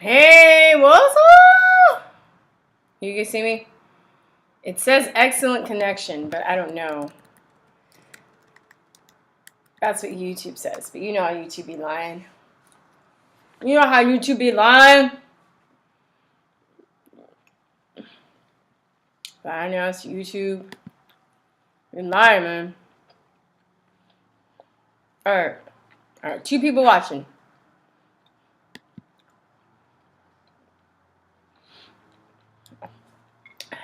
Hey, what's up? You can see me? It says excellent connection, but I don't know. That's what YouTube says, but you know how YouTube be lying. You know how YouTube be lying? But I know it's YouTube. Be lying, man. Alright. Alright, 2 people watching.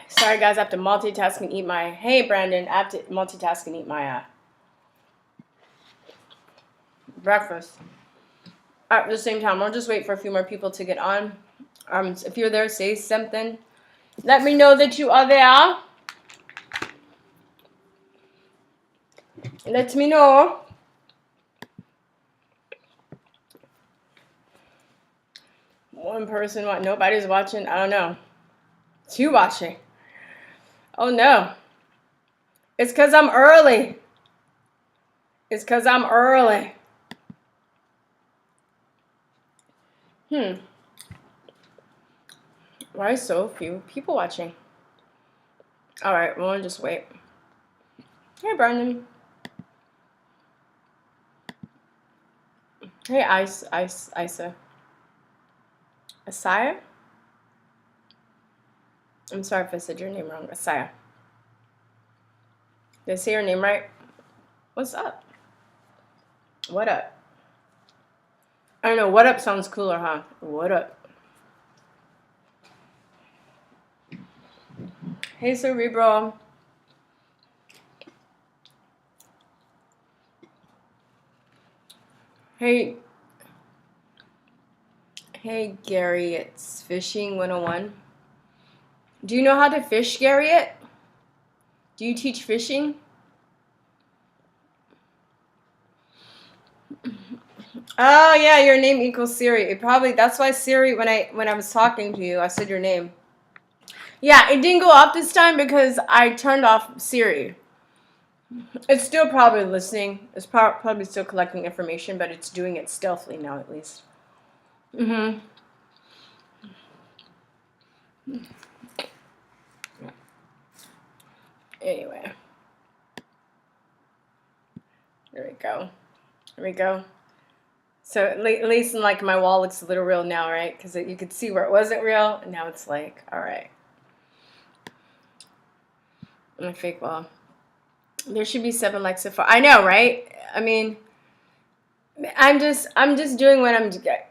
Sorry, guys, I have to multitask and eat my... Hey, Brandon, I have to multitask and eat my breakfast. At the same time, I'll just wait for a few more people to get on. If you're there, say something. Let me know that you are there. Let me know. One person, what? Nobody's watching? I don't know. 2 watching. Oh, no. It's because I'm early. It's because I'm early. Why so few people watching? Alright, we'll just wait. Hey, Brandon. Hey, Isa. Asaya? I'm sorry if I said your name wrong. Asaya. Did I say your name right? What's up? What up? I don't know. What up sounds cooler, huh? What up? Hey, Cerebro. Hey, Gary, it's Fishing 101. Do you know how to fish, Gary? Do you teach fishing? Oh yeah, your name equals Siri. It probably, that's why Siri, when I was talking to you, I said your name. Yeah, it didn't go off this time because I turned off Siri. It's still probably listening. It's probably still collecting information, but it's doing it stealthily now, at least. Anyway. There we go. There we go. So at least in like my wall looks a little real now, right? Because you could see where it wasn't real, and now it's like, all right. My fake wall. There should be 7 likes so far. I know, right? I mean, I'm just doing what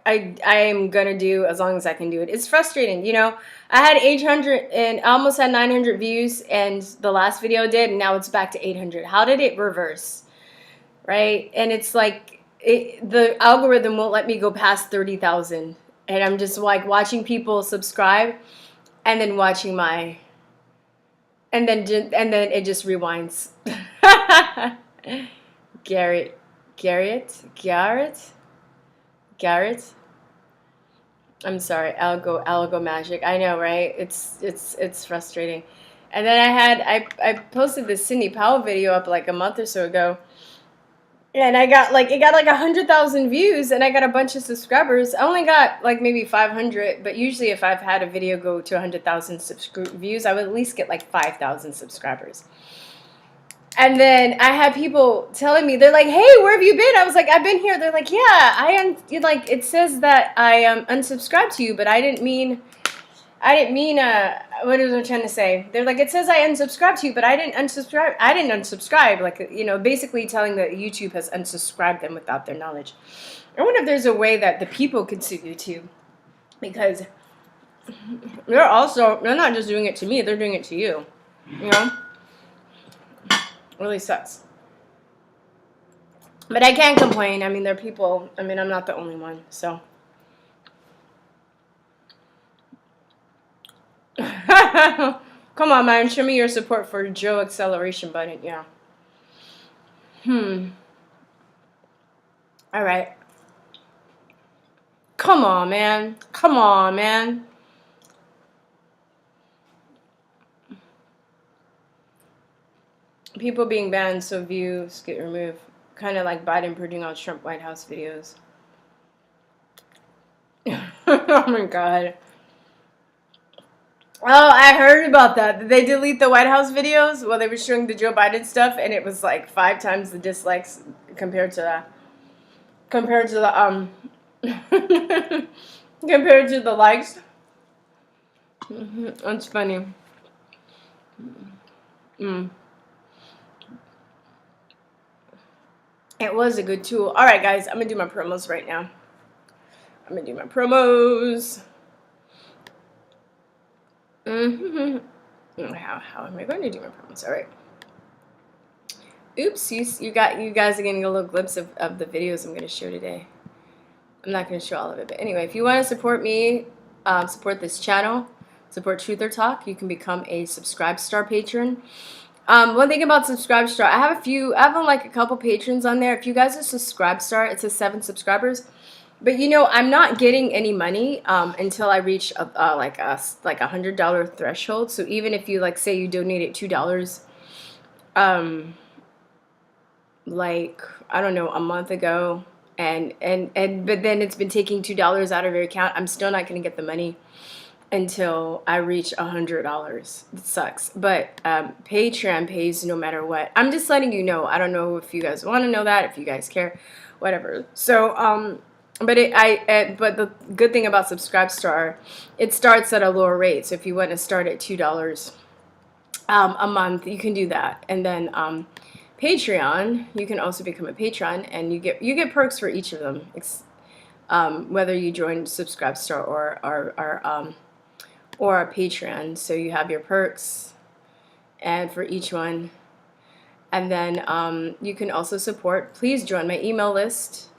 I am gonna do as long as I can do it. It's frustrating, you know. I had 800 and almost had 900 views, and the last video did, and now it's back to 800. How did it reverse? Right? And it's like the algorithm won't let me go past 30,000, and I'm just like watching people subscribe, and then watching my, and then it just rewinds. Garrett. I'm sorry, Algo Magic. I know, right? It's frustrating. And then I posted this Cindy Powell video up like a month or so ago, and it got like 100,000 views, and I got a bunch of subscribers. I only got like maybe 500, but usually if I've had a video go to 100,000 views, I would at least get like 5,000 subscribers. And then I had people telling me, they're like, "Hey, where have you been?" I was like, "I've been here." They're like, "Yeah, like it says that I unsubscribed to you, but I didn't mean what was I trying to say?" They're like, "It says I unsubscribed to you, but I didn't unsubscribe." I didn't unsubscribe, like, you know, basically telling that YouTube has unsubscribed them without their knowledge. I wonder if there's a way that the people could sue YouTube, because they're not just doing it to me, they're doing it to you. You know? Really sucks. But I can't complain. I mean, there are people. I mean, I'm not the only one, so. Come on, man. Show me your support for Joe acceleration button. Yeah. All right. Come on, man. Come on, man. People being banned so views get removed. Kind of like Biden putting out Trump White House videos. Oh my god. Oh, I heard about that. Did they delete the White House videos while they were showing the Joe Biden stuff, and it was like 5 times the dislikes compared to the compared to the likes. That's funny. It was a good tool. All right, guys, I'm gonna do my promos right now. I'm gonna do my promos. How am I going to do my promos? All right. Oops, you guys are getting a little glimpse of the videos I'm gonna show today. I'm not gonna show all of it, but anyway, if you want to support me, support this channel, support Truther Talk, you can become a Subscribe Star patron. One thing about Subscribe Star, I have like a couple patrons on there. If you guys are Subscribe Star, it says 7 subscribers. But you know, I'm not getting any money until I reach like a $100 threshold. So even if you like say you donated $2, like I don't know, a month ago, and but then it's been taking $2 out of your account, I'm still not going to get the money until I reach $100. It sucks, but Patreon pays no matter what. I'm just letting you know. I don't know if you guys want to know that, if you guys care, whatever. So but but the good thing about Subscribestar, it starts at a lower rate. So if you want to start at $2 a month, you can do that. And then Patreon, you can also become a patron, and you get perks for each of them. Whether you join Subscribestar or a Patreon, so you have your perks, and for each one. And then you can also support. Please join my email list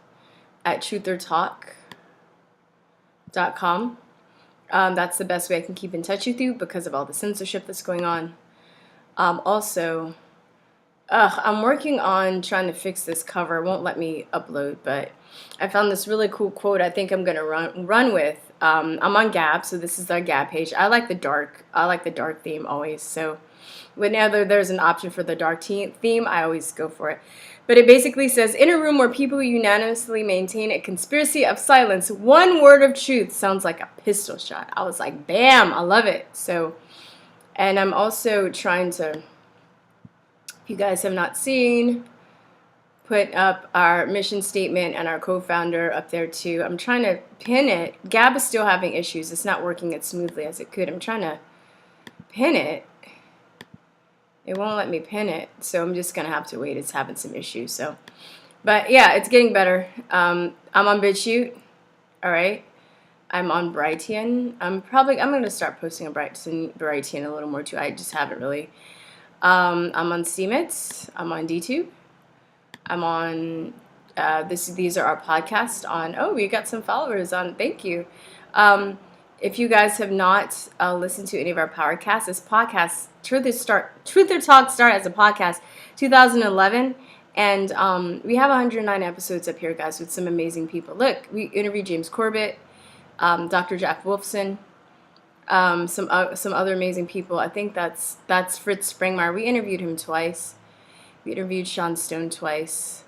at TrutherTalk.com. That's the best way I can keep in touch with you because of all the censorship that's going on. Also, I'm working on trying to fix this cover. It won't let me upload, but I found this really cool quote I think I'm going to run with. I'm on Gab, so this is our Gab page. I like the dark theme always. So whenever there's an option for the dark theme, I always go for it. But it basically says, in a room where people unanimously maintain a conspiracy of silence, one word of truth sounds like a pistol shot. I was like, bam, I love it. So, and I'm also trying to, if you guys have not seen, put up our mission statement and our co-founder up there too. I'm trying to pin it. Gab is still having issues. It's not working as smoothly as it could. I'm trying to pin it. It won't let me pin it, so I'm just gonna have to wait. It's having some issues. So, but yeah, it's getting better. I'm on Chute. All right. I'm on Brighteon. I'm gonna start posting on Brighteon a little more too. I just haven't really. I'm on Steemit. I'm on DTUBE. I'm on these are our podcasts on. Oh, we got some followers on. Thank you. If you guys have not listened to any of our podcasts, this podcast, Truther Talk started as a podcast 2011, and we have 109 episodes up here, guys, with some amazing people. Look, we interviewed James Corbett, Dr. Jack Wolfson, some other amazing people. I think that's Fritz Springmeier. We interviewed him twice. We interviewed Sean Stone twice.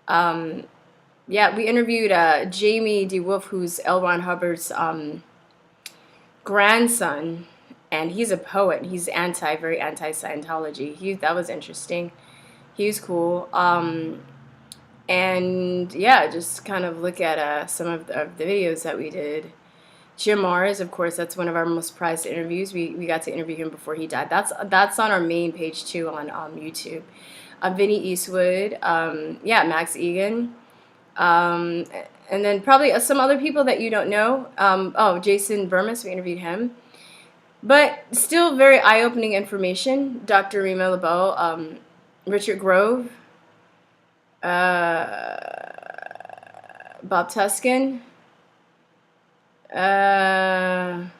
Yeah, we interviewed Jamie DeWolf, who's L. Ron Hubbard's grandson, and he's a poet. He's very anti-Scientology. That was interesting. He was cool. And yeah, just kind of look at some of the videos that we did. Jim Mars, of course, that's one of our most prized interviews. We got to interview him before he died. That's on our main page too on YouTube. Vinny Eastwood, yeah, Max Egan. And then probably some other people that you don't know. Oh, Jason Burmis, we interviewed him. But still very eye-opening information. Dr. Rima LeBeau, Richard Grove, Bob Tuskin. Oh,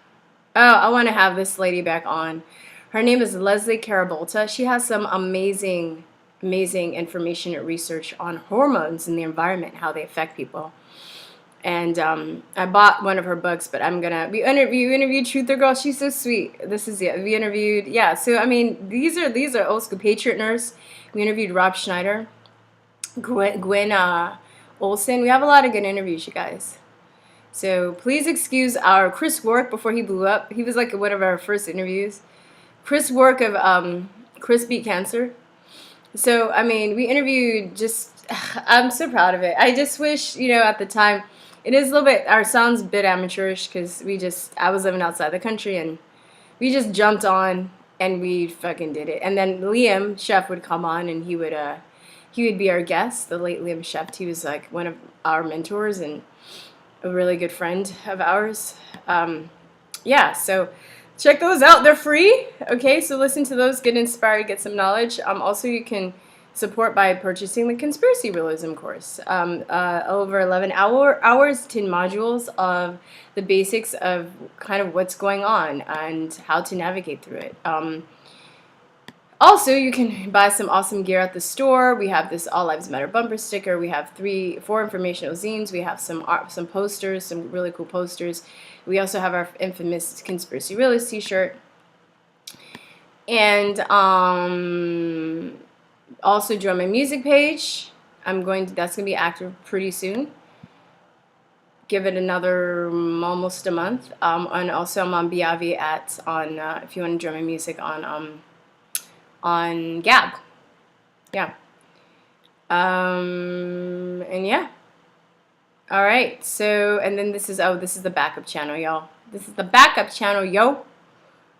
I want to have this lady back on. Her name is Leslie Carabolta. She has some amazing information and research on hormones in the environment, how they affect people. And I bought one of her books, but we interviewed Truther Girl. She's so sweet. This is it. We interviewed, yeah. So I mean, these are old school Patriot Nurse. We interviewed Rob Schneider, Gwen Olson. We have a lot of good interviews, you guys. So please excuse our Chris Work before he blew up. He was like one of our first interviews. Chris Work of Chris Beat Cancer. So, I mean, we interviewed just, I'm so proud of it. I just wish, at the time, it is a little bit, our sound's a bit amateurish because I was living outside the country and we just jumped on and we fucking did it. And then Liam Chef would come on and he would be our guest, the late Liam Chef. He was like one of our mentors and a really good friend of ours. Yeah, so check those out. They're free. Okay, so listen to those, get inspired, get some knowledge. Also, you can support by purchasing the Conspiracy Realism course. Over 11 hours, 10 modules of the basics of kind of what's going on and how to navigate through it. Also, you can buy some awesome gear at the store. We have this All Lives Matter bumper sticker. We have 4 informational zines. We have some posters, some really cool posters. We also have our infamous Conspiracy Realist t-shirt. And also join my music page. That's going to be active pretty soon. Give it another almost a month. And also I'm on Biavi if you want to join my music on Gab. Yeah. And yeah. All right. So, and then this is the backup channel, y'all. This is the backup channel, yo.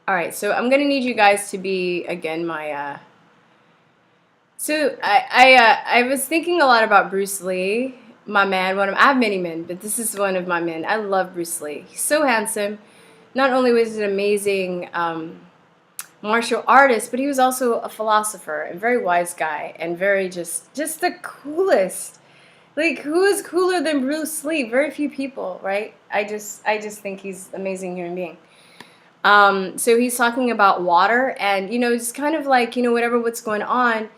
All right. So I'm going to need you guys to be, again, my, so I was thinking a lot about Bruce Lee, my man. I have many men, but this is one of my men. I love Bruce Lee. He's so handsome. Not only was he an amazing, martial artist, but he was also a philosopher and very wise guy and very just the coolest. Like, who is cooler than Bruce Lee? Very few people, right? I just think he's an amazing human being. So he's talking about water and, just kind of like, what's going on.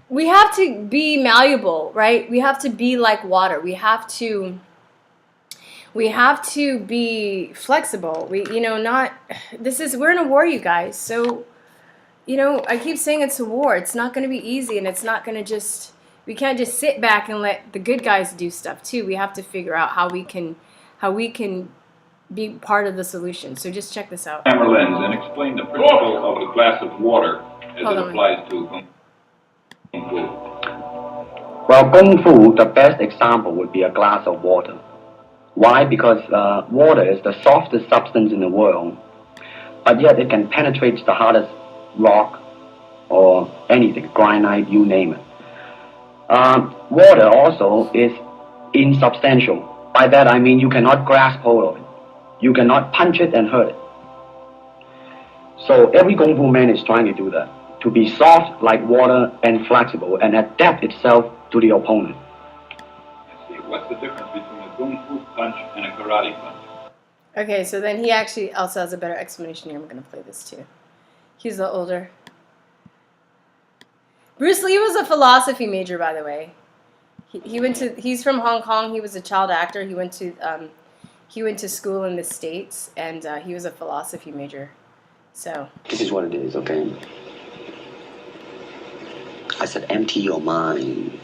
We have to be malleable, right? We have to be like water. We have to be flexible. We're in a war, you guys. So, I keep saying it's a war. It's not going to be easy, and it's not going to we can't just sit back and let the good guys do stuff too. We have to figure out how we can be part of the solution. So just check this out. Camera lens and explain the principle of a glass of water as it applies to Kung Fu. Well, Kung Fu, the best example would be a glass of water. Why? Because water is the softest substance in the world, but yet it can penetrate the hardest rock or anything, granite, you name it. Water also is insubstantial. By that I mean you cannot grasp hold of it. You cannot punch it and hurt it. So every Kung Fu man is trying to do that, to be soft like water and flexible and adapt itself to the opponent. I see. What's the difference between a Kung Fu punch and a karate punch? Okay, so then he actually also has a better explanation here. I'm going to play this too. He's a little older. Bruce Lee was a philosophy major, by the way. He's from Hong Kong. He was a child actor. He went to school in the States, and he was a philosophy major. So this is what it is, okay? I said, empty your mind.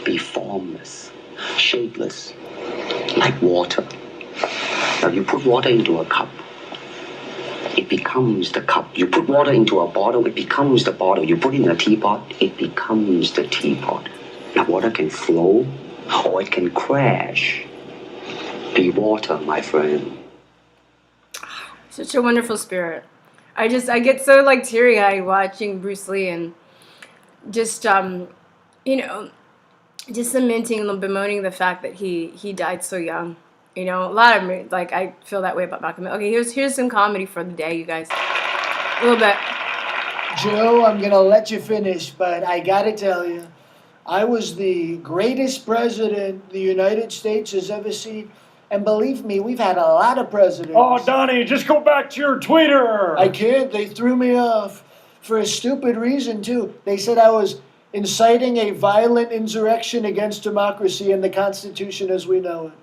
Be formless, shapeless, like water. Now you put water into a cup, it becomes the cup. You put water into a bottle, it becomes the bottle. You put it in a teapot, it becomes the teapot. Now water can flow or it can crash. Be water, my friend. Such a wonderful spirit. I get so like teary-eyed watching Bruce Lee and just just lamenting and bemoaning the fact that he died so young. A lot of like I feel that way about Malcolm. Okay, here's some comedy for the day, you guys. A little bit. Joe, I'm gonna let you finish, but I gotta tell you, I was the greatest president the United States has ever seen. And believe me, we've had a lot of presidents. Oh, Donnie, just go back to your Twitter. I can't. They threw me off for a stupid reason, too. They said I was inciting a violent insurrection against democracy and the Constitution as we know it.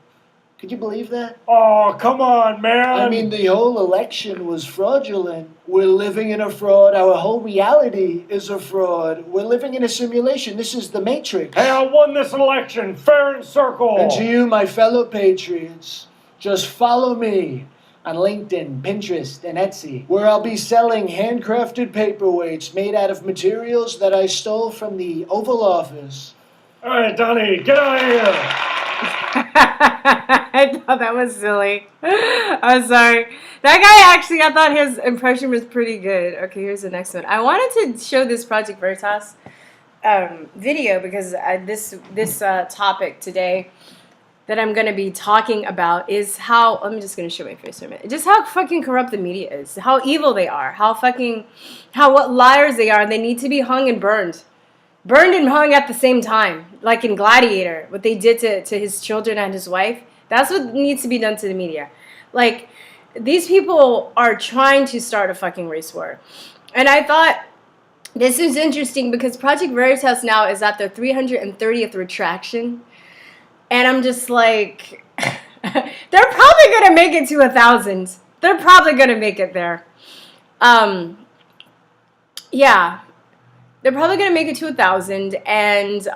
Could you believe that? Oh, come on, man. I mean, the whole election was fraudulent. We're living in a fraud. Our whole reality is a fraud. We're living in a simulation. This is the Matrix. Hey, I won this election, fair and circle. And to you, my fellow patriots, just follow me on LinkedIn, Pinterest, and Etsy, where I'll be selling handcrafted paperweights made out of materials that I stole from the Oval Office. All right, Donnie, get out of here. I thought that was silly. I'm sorry. That guy actually, I thought his impression was pretty good. Okay, here's the next one. I wanted to show this Project Veritas video because this topic today that I'm going to be talking about is how, I'm just going to show my face for a minute, just how fucking corrupt the media is, how evil they are, what liars they are, and they need to be hung and burned. Burned and hung at the same time, like in Gladiator, what they did to his children and his wife. That's what needs to be done to the media. Like, these people are trying to start a fucking race war. And I thought this is interesting because Project Veritas now is at their 330th retraction. And I'm just like, they're probably going to make it to 1,000. They're probably going to make it there. Yeah. They're probably going to make it to 1,000. And,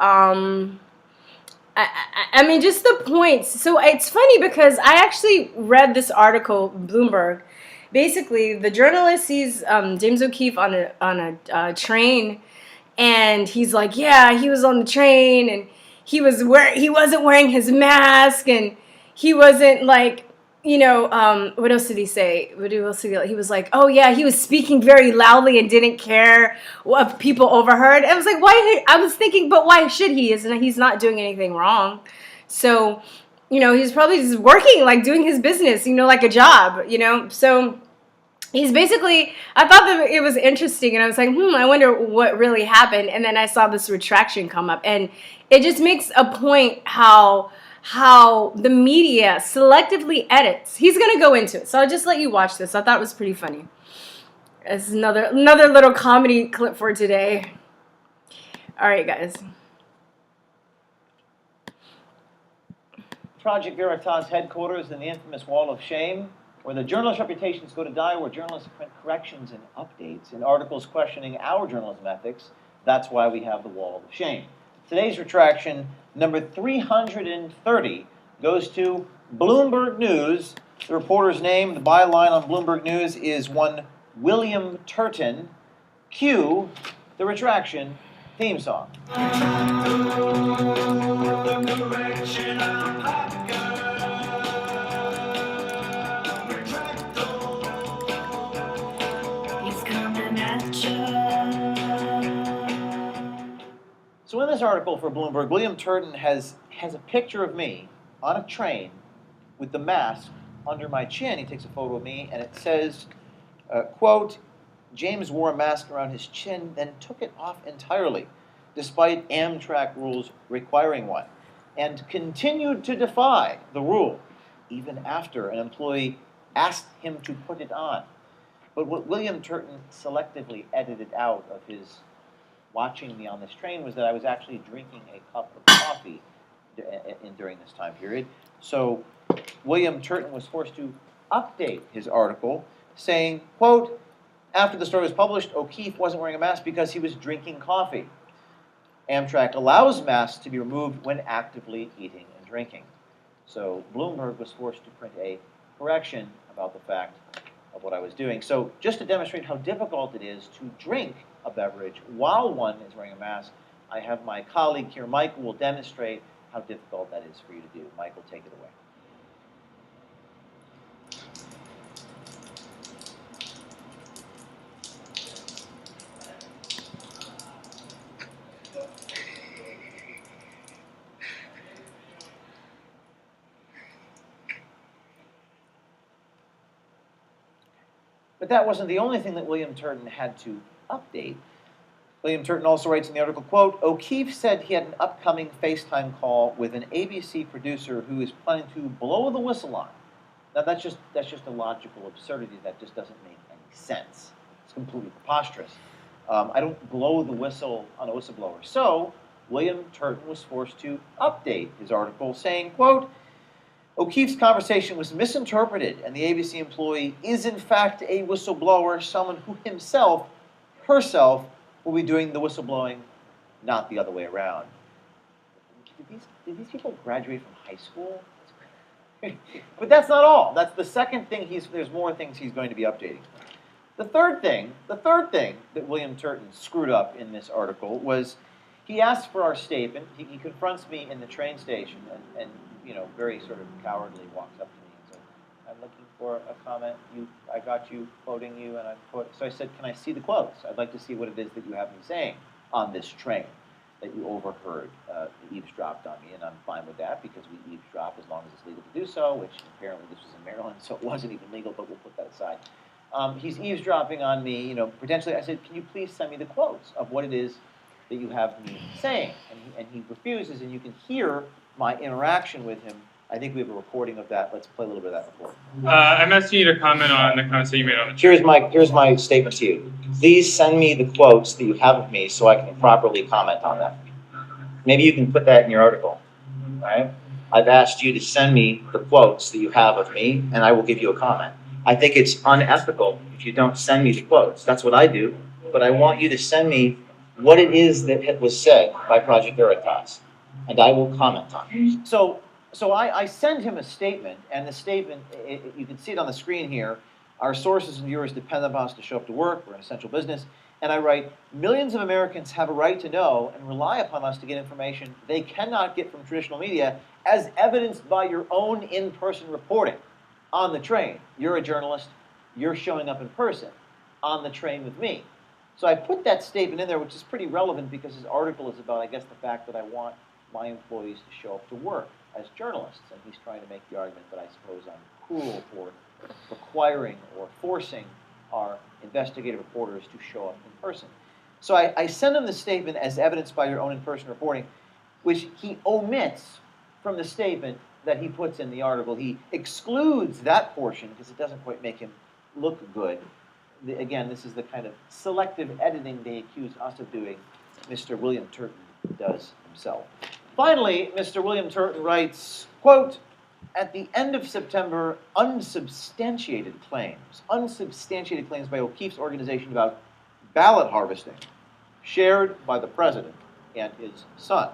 I mean, just the points. So it's funny because I actually read this article, Bloomberg. Basically, the journalist sees James O'Keefe on a train. And he's like, yeah, he was on the train. And he wasn't wearing his mask. And he wasn't like, you know, what else did he say? He was like, oh yeah, he was speaking very loudly and didn't care what people overheard. I was like, why? I was thinking, but why should he? He's not doing anything wrong. So, you know, he's probably just working, like doing his business, you know, like a job, you know. So he's basically, I thought that it was interesting, and I was like, I wonder what really happened. And then I saw this retraction come up, and it just makes a point how the media selectively edits. He's going to go into it. So I'll just let you watch this. I thought it was pretty funny. It's another little comedy clip for today. All right, guys. Project Veritas headquarters in the infamous Wall of Shame, where the journalist reputations go to die, where journalists print corrections and updates and articles questioning our journalism ethics. That's why we have the Wall of Shame. Today's retraction, number 330, goes to Bloomberg News. The reporter's name, the byline on Bloomberg News is one William Turton. Cue the retraction theme song. So in this article for Bloomberg, William Turton has a picture of me on a train with the mask under my chin. He takes a photo of me, and it says, quote, James wore a mask around his chin, then took it off entirely, despite Amtrak rules requiring one, and continued to defy the rule, even after an employee asked him to put it on. But what William Turton selectively edited out of his watching me on this train was that I was actually drinking a cup of coffee during this time period. So William Turton was forced to update his article saying, quote, after the story was published, O'Keefe wasn't wearing a mask because he was drinking coffee. Amtrak allows masks to be removed when actively eating and drinking. So Bloomberg was forced to print a correction about the fact of what I was doing. So just to demonstrate how difficult it is to drink a beverage while one is wearing a mask, I have my colleague here, Mike, who will demonstrate how difficult that is for you to do. Michael, take it away. But that wasn't the only thing that William Turton had to update. William Turton also writes in the article, quote, O'Keefe said he had an upcoming FaceTime call with an ABC producer who is planning to blow the whistle on. Now that's just a logical absurdity that just doesn't make any sense. It's completely preposterous. I don't blow the whistle on a whistleblower. So William Turton was forced to update his article saying, quote, O'Keefe's conversation was misinterpreted, and the ABC employee is in fact a whistleblower, someone who herself, will be doing the whistleblowing, not the other way around. Did these people graduate from high school? But that's not all. That's the second thing. There's more things he's going to be updating. The third thing that William Turton screwed up in this article was he asked for our statement. He confronts me in the train station and very sort of cowardly walks up to me and says, "I'm looking for a comment. I got you quoting you, and so I said, can I see the quotes? I'd like to see what it is that you have me saying on this train that you overheard, eavesdropped on me, and I'm fine with that because we eavesdrop as long as it's legal to do so, which apparently this was in Maryland, so it wasn't even legal, but we'll put that aside. He's eavesdropping on me, potentially. I said, can you please send me the quotes of what it is that you have me saying? And he refuses, and you can hear my interaction with him. I think we have a recording of that. Let's play a little bit of that recording. I'm asking you to comment on the comments that you made on the Here's my statement to you. Please send me the quotes that you have of me so I can properly comment on them. Maybe you can put that in your article. All right? I've asked you to send me the quotes that you have of me, and I will give you a comment. I think it's unethical if you don't send me the quotes. That's what I do. But I want you to send me what it is that was said by Project Veritas, and I will comment on it. So I send him a statement, and the statement, you can see it on the screen here. Our sources and viewers depend upon us to show up to work. We're an essential business. And I write, millions of Americans have a right to know and rely upon us to get information they cannot get from traditional media, as evidenced by your own in-person reporting on the train. You're a journalist. You're showing up in person on the train with me. So I put that statement in there, which is pretty relevant because his article is about, I guess, the fact that I want my employees to show up to work as journalists. And he's trying to make the argument that I suppose I'm cruel for requiring or forcing our investigative reporters to show up in person. So I send him the statement as evidenced by your own in-person reporting, which he omits from the statement that he puts in the article. He excludes that portion because it doesn't quite make him look good. Again, this is the kind of selective editing they accuse us of doing. Mr. William Turton does himself. Finally, Mr. William Turton writes, quote, at the end of September, unsubstantiated claims by O'Keefe's organization about ballot harvesting, shared by the president and his son.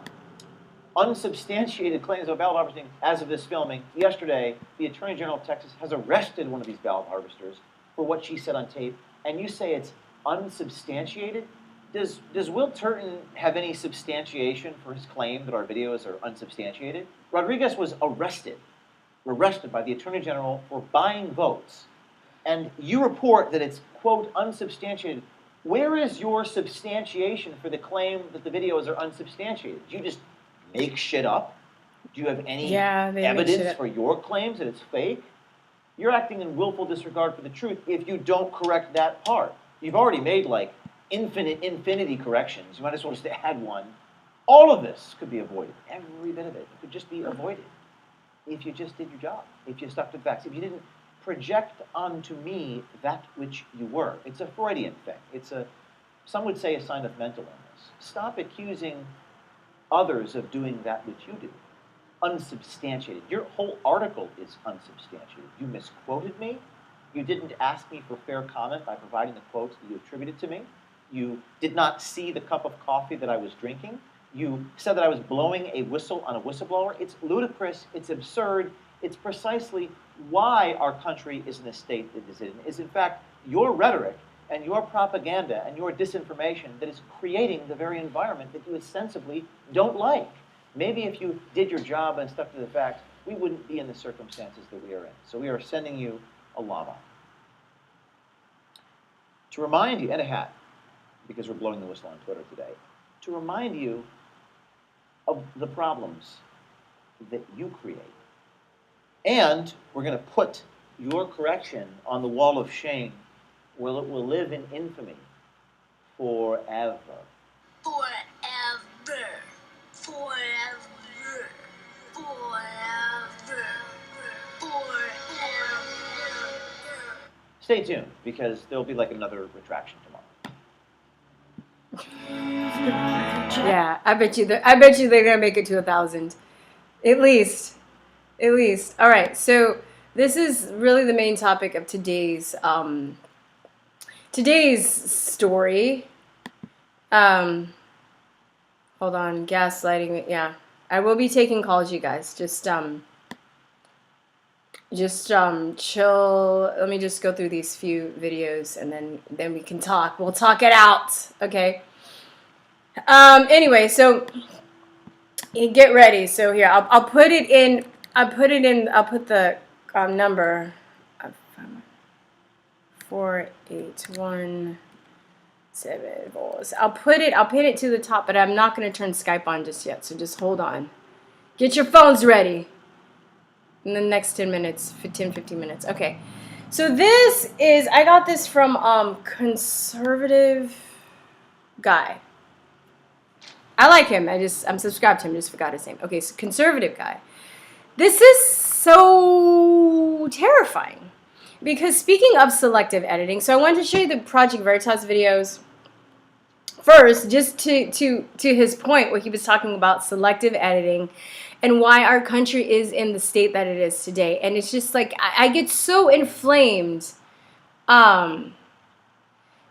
Unsubstantiated claims about ballot harvesting as of this filming. Yesterday, the Attorney General of Texas has arrested one of these ballot harvesters for what she said on tape, and you say it's unsubstantiated? Does Will Turton have any substantiation for his claim that our videos are unsubstantiated? Rodriguez was arrested by the Attorney General for buying votes, and you report that it's, quote, unsubstantiated. Where is your substantiation for the claim that the videos are unsubstantiated? Do you just make shit up? Do you have any evidence for your claims that it's fake? You're acting in willful disregard for the truth if you don't correct that part. You've already made, like, infinity corrections. You might as well just add one. All of this could be avoided. Every bit of it could just be avoided if you just did your job, if you stuck to the facts, if you didn't project onto me that which you were. It's a Freudian thing. Some would say a sign of mental illness. Stop accusing others of doing that which you do. Unsubstantiated. Your whole article is unsubstantiated. You misquoted me. You didn't ask me for fair comment by providing the quotes that you attributed to me. You did not see the cup of coffee that I was drinking. You said that I was blowing a whistle on a whistleblower. It's ludicrous. It's absurd. It's precisely why our country is in the state it is in. Is in fact your rhetoric and your propaganda and your disinformation that is creating the very environment that you ostensibly don't like. Maybe if you did your job and stuck to the facts, we wouldn't be in the circumstances that we are in. So we are sending you a llama. To remind you, and a hat, because we're blowing the whistle on Twitter today, to remind you of the problems that you create. And we're going to put your correction on the wall of shame where it will live in infamy forever. Forever. Forever. Forever. Forever. Stay tuned, because there'll be like another retraction tomorrow. Yeah, I bet you they're gonna make it to 1,000, at least. At least. All right. So this is really the main topic of today's story. Hold on. Gaslighting. Yeah. I will be taking calls, you guys. Just chill. Let me just go through these few videos and then we can talk. We'll talk it out. Okay. Anyway, so get ready. So here, I'll put it in. I'll put the number 4817. I'll pin it to the top, but I'm not going to turn Skype on just yet. So just hold on. Get your phones ready. In the next 10 minutes, 15 minutes. Okay. So this is, I got this from conservative guy. I like him. I'm subscribed to him. Just forgot his name. Okay, so conservative guy. This is so terrifying because speaking of selective editing, so I wanted to show you the Project Veritas videos first, just to his point where he was talking about selective editing and why our country is in the state that it is today. And it's just like I get so inflamed. I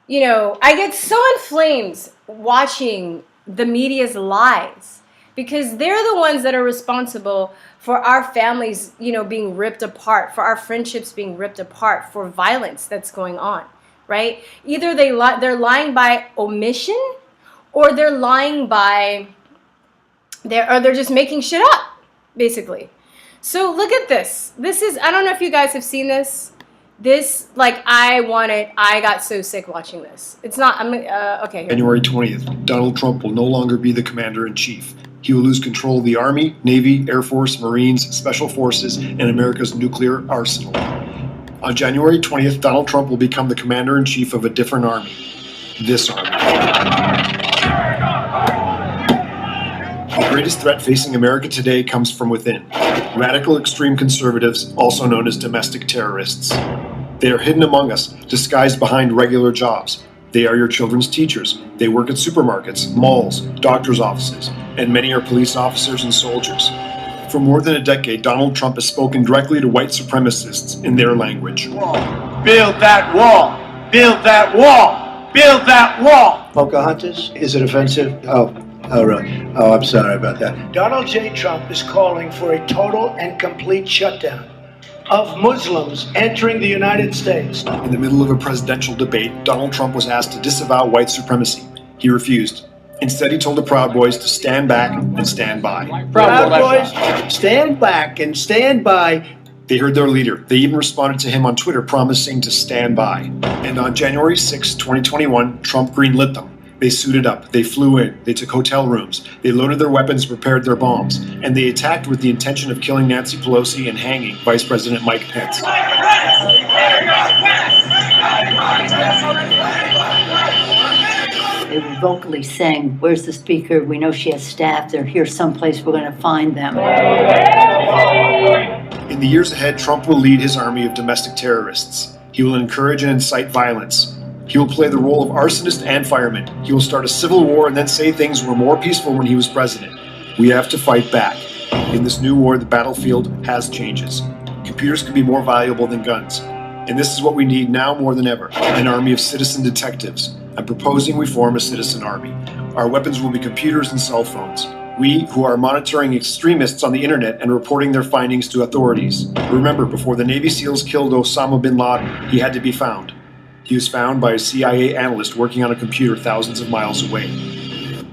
get so inflamed watching the media's lies because they're the ones that are responsible for our families, being ripped apart, for our friendships being ripped apart, for violence that's going on, right? Either they're lying by omission, or they're lying by they're just making shit up, basically. So look at this. This is, I don't know if you guys have seen this. This, I got so sick watching this. It's not, okay. Here. January 20th, Donald Trump will no longer be the commander-in-chief. He will lose control of the Army, Navy, Air Force, Marines, Special Forces, and America's nuclear arsenal. On January 20th, Donald Trump will become the commander-in-chief of a different army. This army. The greatest threat facing America today comes from within. Radical extreme conservatives, also known as domestic terrorists. They are hidden among us, disguised behind regular jobs. They are your children's teachers. They work at supermarkets, malls, doctors' offices, and many are police officers and soldiers. For more than a decade, Donald Trump has spoken directly to white supremacists in their language. Build that wall! Build that wall! Build that wall! Pocahontas? Is it offensive? Oh, really? Oh, I'm sorry about that. Donald J. Trump is calling for a total and complete shutdown of Muslims entering the United States. In the middle of a presidential debate, Donald Trump was asked to disavow white supremacy. He refused. Instead, he told the Proud Boys to stand back and stand by. Proud Boys, stand back and stand by. They heard their leader. They even responded to him on Twitter promising to stand by. And on January 6, 2021, Trump greenlit them. They suited up, they flew in, they took hotel rooms, they loaded their weapons, prepared their bombs, and they attacked with the intention of killing Nancy Pelosi and hanging Vice President Mike Pence. They were vocally saying, "Where's the speaker? We know she has staff. They're here someplace. We're going to find them." In the years ahead, Trump will lead his army of domestic terrorists. He will encourage and incite violence. He will play the role of arsonist and fireman. He will start a civil war and then say things were more peaceful when he was president. We have to fight back. In this new war, the battlefield has changes. Computers can be more valuable than guns. And this is what we need now more than ever, an army of citizen detectives. I'm proposing we form a citizen army. Our weapons will be computers and cell phones. We, who are monitoring extremists on the internet and reporting their findings to authorities. Remember, before the Navy SEALs killed Osama bin Laden, he had to be found. He was found by a CIA analyst working on a computer thousands of miles away.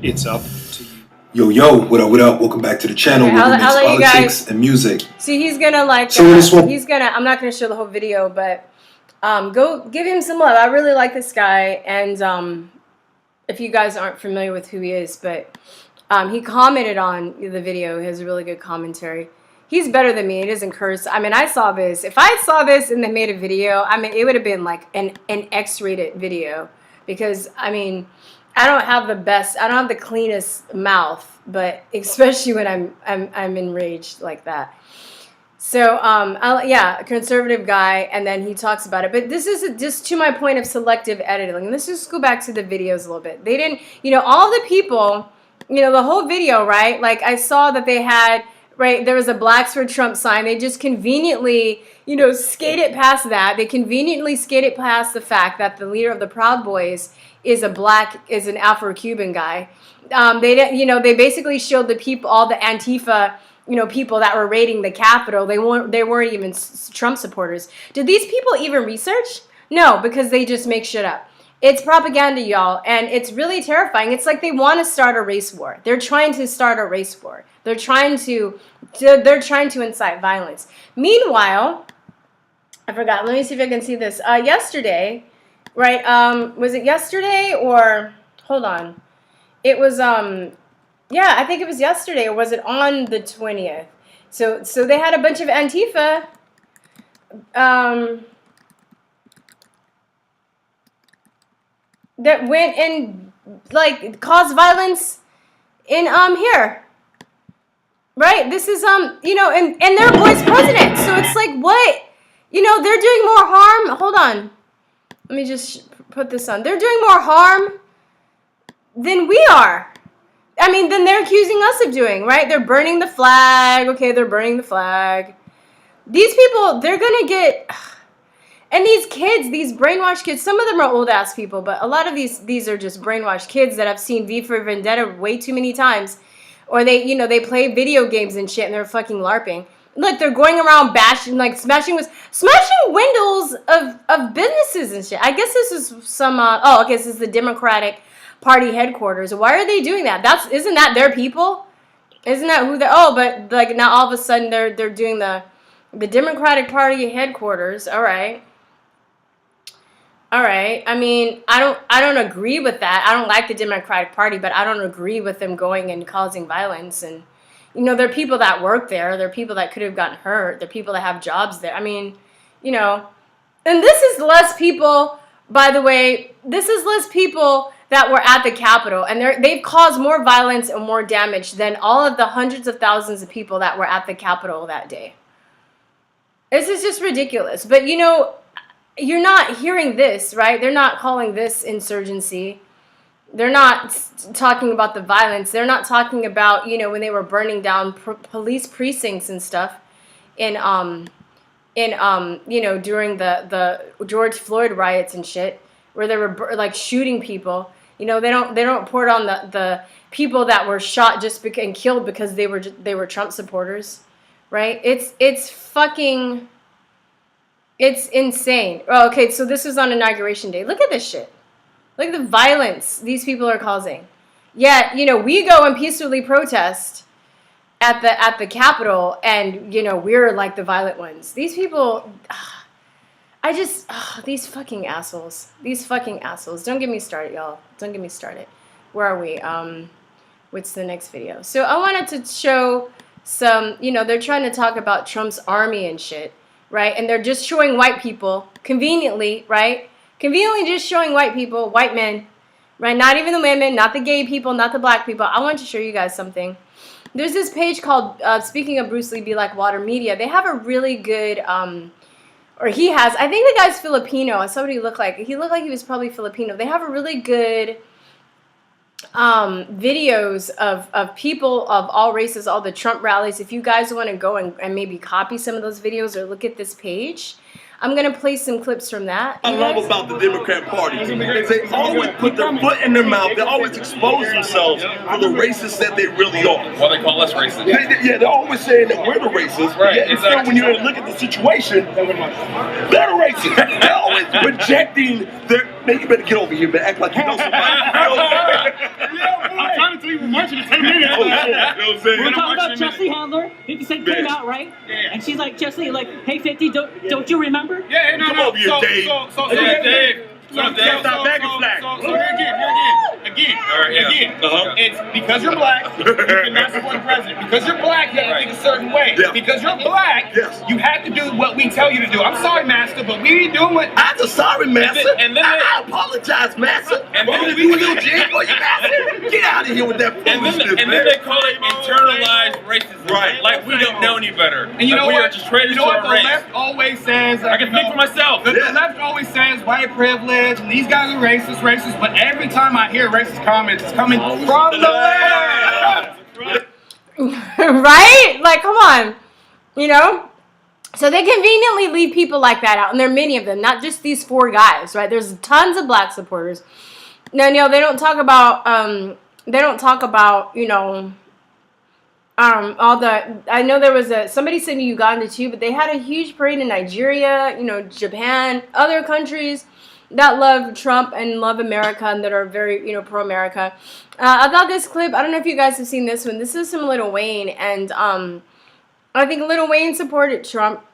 It's up to you. Yo, what up? Welcome back to the channel where we mix politics and music. See, he's gonna I'm not gonna show the whole video, but go give him some love. I really like this guy, and if you guys aren't familiar with who he is, but he commented on the video. He has a really good commentary. He's better than me. He doesn't curse. I mean, I saw this. If I saw this and they made a video, I mean, it would have been like an X-rated video because, I mean, I don't have the cleanest mouth, but especially when I'm enraged like that. So, a conservative guy, and then he talks about it. But this is just to my point of selective editing. Let's just go back to the videos a little bit. They didn't, all the people, the whole video, right? Like I saw that they had right? There was a Blacks for Trump sign. They just conveniently, skated past that. They conveniently skated past the fact that the leader of the Proud Boys is an Afro-Cuban guy. They basically showed the people, all the Antifa, people that were raiding the Capitol. They weren't even Trump supporters. Did these people even research? No, because they just make shit up. It's propaganda, y'all, and it's really terrifying. It's like they want to start a race war. They're trying to start a race war. They're trying to incite violence. Meanwhile, I forgot. Let me see if I can see this. Yesterday, right? Was it yesterday or hold on? It was yeah, I think it was yesterday, or was it on the 20th? So they had a bunch of Antifa that went and like caused violence in here. Right? This is and their boy's president. So it's like, what? They're doing more harm. Hold on. Let me just put this on. They're doing more harm than we are. I mean, than they're accusing us of doing, right? They're burning the flag. Okay, they're burning the flag. These people, they're going to get... And these kids, these brainwashed kids, some of them are old-ass people, but a lot of these are just brainwashed kids that have seen V for Vendetta way too many times. Or they play video games and shit, and they're fucking LARPing. Look, they're going around bashing, like smashing windows of businesses and shit. I guess this is some, this is the Democratic Party headquarters. Why are they doing that? Isn't that their people? Isn't that who but like now all of a sudden they're doing the Democratic Party headquarters. All right. I mean, I don't agree with that. I don't like the Democratic Party, but I don't agree with them going and causing violence. And, there are people that work there. There are people that could have gotten hurt. There are people that have jobs there. I mean, and this is less people, by the way, this is less people that were at the Capitol. And they've caused more violence and more damage than all of the hundreds of thousands of people that were at the Capitol that day. This is just ridiculous. But, you're not hearing this, right? They're not calling this insurgency. They're not talking about the violence. They're not talking about, when they were burning down police precincts and stuff during the George Floyd riots and shit, where they were like shooting people. They don't report on the people that were shot and killed because they were Trump supporters, right? It's insane. Oh, okay, so this was on Inauguration Day. Look at this shit. Look at the violence these people are causing. Yet, we go and peacefully protest at the Capitol, and, we're like the violent ones. These people, these fucking assholes. These fucking assholes. Don't get me started, y'all. Don't get me started. Where are we? What's the next video? So I wanted to show some, they're trying to talk about Trump's army and shit. Right? And they're just showing white people, conveniently, right? Conveniently just showing white people, white men, right? Not even the women, not the gay people, not the black people. I want to show you guys something. There's this page called, speaking of Bruce Lee Be Like Water Media, they have a really good, or he has, I think the guy's Filipino. I saw what he looked like. He looked like he was probably Filipino. They have a really good videos of people of all races, all the Trump rallies. If you guys want to go and maybe copy some of those videos or look at this page, I'm going to play some clips from that. I love about the Democrat Party. They always put their foot in their mouth. They always expose themselves for the racists that they really are. Well, they call us racist. They're always saying that we're the racists. Right, yet exactly. Still, when you look at the situation, they're the racists. They're always projecting their... Man, you better get over here, man. Act like you know somebody. I'm trying to tell you we're marching in 10 minutes. Oh, shit. You know what I'm saying? We're talking about Chesley Handler. 50 Cent came out, right? Yeah. And she's like, Chesley, like, hey, 50, don't you remember? Yeah, no, Come no. over here, Dave. So Dave. So here again. It's because you're black, you cannot support the president. Because you're black, you have to think a certain way. Yeah. Because you're black, you have to do what we tell you to do. I'm sorry, Master, but we ain't doing what... I'm sorry, Master. And then I apologize, Master. And then we do a little jig for you, Master. Get out of here with that foolishness, and then they call it internalized racism. Right. Like we don't know any better. And you know we what? are just traitors You know to what our the race. left always says? I can speak for myself. The left always says white privilege, and these guys are racist, but every time I hear racist comments, it's coming from the left. Right? Like, come on. You know? So they conveniently leave people like that out, and there are many of them, not just these 4 guys, right? There's tons of black supporters. Now, they don't talk about, you know, all the, I know there was somebody said in Uganda too, but they had a huge parade in Nigeria, you know, Japan, other countries that love Trump and love America and that are very, you know, pro-America. I thought this clip, I don't know if you guys have seen this one. This is from Lil Wayne, and I think Lil Wayne supported Trump.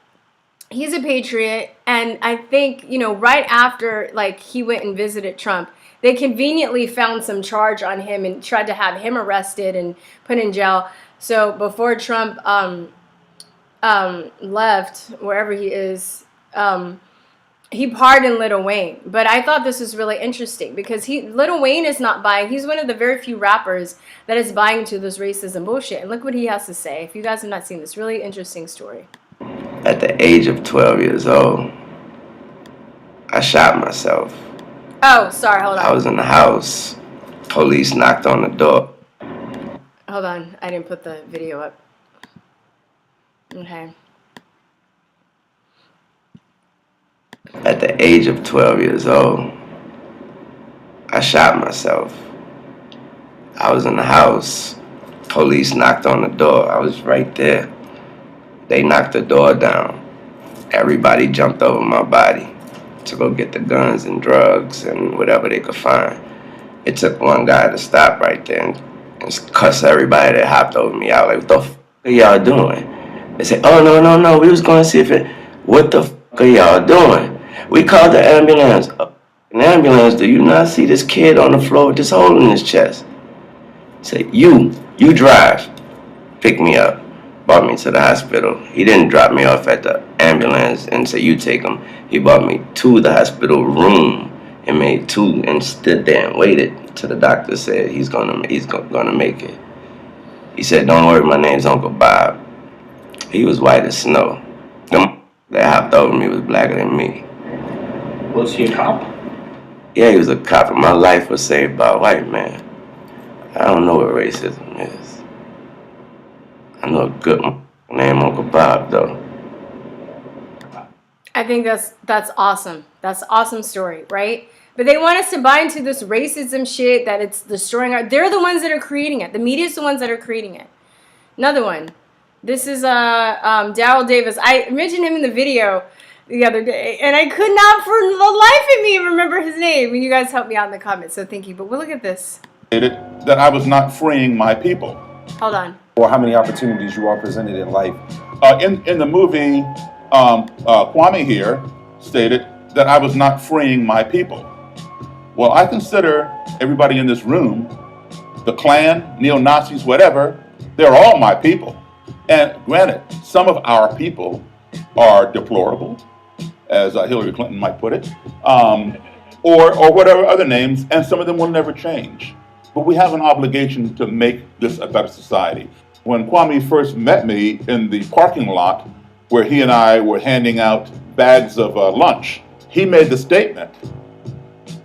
He's a patriot, and I think, you know, right after, like, he went and visited Trump, they conveniently found some charge on him and tried to have him arrested and put in jail. So before Trump left, wherever he is, he pardoned Lil Wayne. But I thought this was really interesting because Lil Wayne is not buying. He's one of the very few rappers that is buying into this racism bullshit. And look what he has to say. If you guys have not seen this really interesting story. At the age of 12 years old, I shot myself. Oh, sorry, hold on. I was in the house. Police knocked on the door. Hold on, I didn't put the video up. Okay. At the age of 12 years old, I shot myself. I was in the house. Police knocked on the door. I was right there. They knocked the door down. Everybody jumped over my body to go get the guns and drugs and whatever they could find. It took one guy to stop right there and cuss everybody that hopped over me out. Like, what the f*** are y'all doing? They said, oh, no, we was going to see if it, what the f*** are y'all doing? We called the ambulance. An ambulance, do you not see this kid on the floor with this hole in his chest? He said, you drive. Pick me up. Brought me to the hospital. He didn't drop me off at the ambulance and say, you take him. He brought me to the hospital room and made 2 and stood there and waited till the doctor said he's gonna make it. He said, don't worry, my name's Uncle Bob. He was white as snow. Them that hopped over me was blacker than me. Was he a cop? Yeah, he was a cop, and my life was saved by a white man. I don't know what racism is. I know a good one named Uncle Bob, though. I think that's awesome. That's an awesome story, right? But they want us to buy into this racism shit that it's destroying our... They're the ones that are creating it. The media's the ones that are creating it. Another one. This is Daryl Davis. I mentioned him in the video the other day, and I could not for the life of me remember his name. And you guys helped me out in the comments, so thank you. But we'll look at this. That I was not freeing my people. Hold on. Or how many opportunities you are presented in life. In the movie, Kwame here stated that I was not freeing my people. Well, I consider everybody in this room, the Klan, neo-Nazis, whatever, they're all my people. And granted, some of our people are deplorable, as Hillary Clinton might put it, or whatever other names, and some of them will never change. But we have an obligation to make this a better society. When Kwame first met me in the parking lot where he and I were handing out bags of lunch, he made the statement,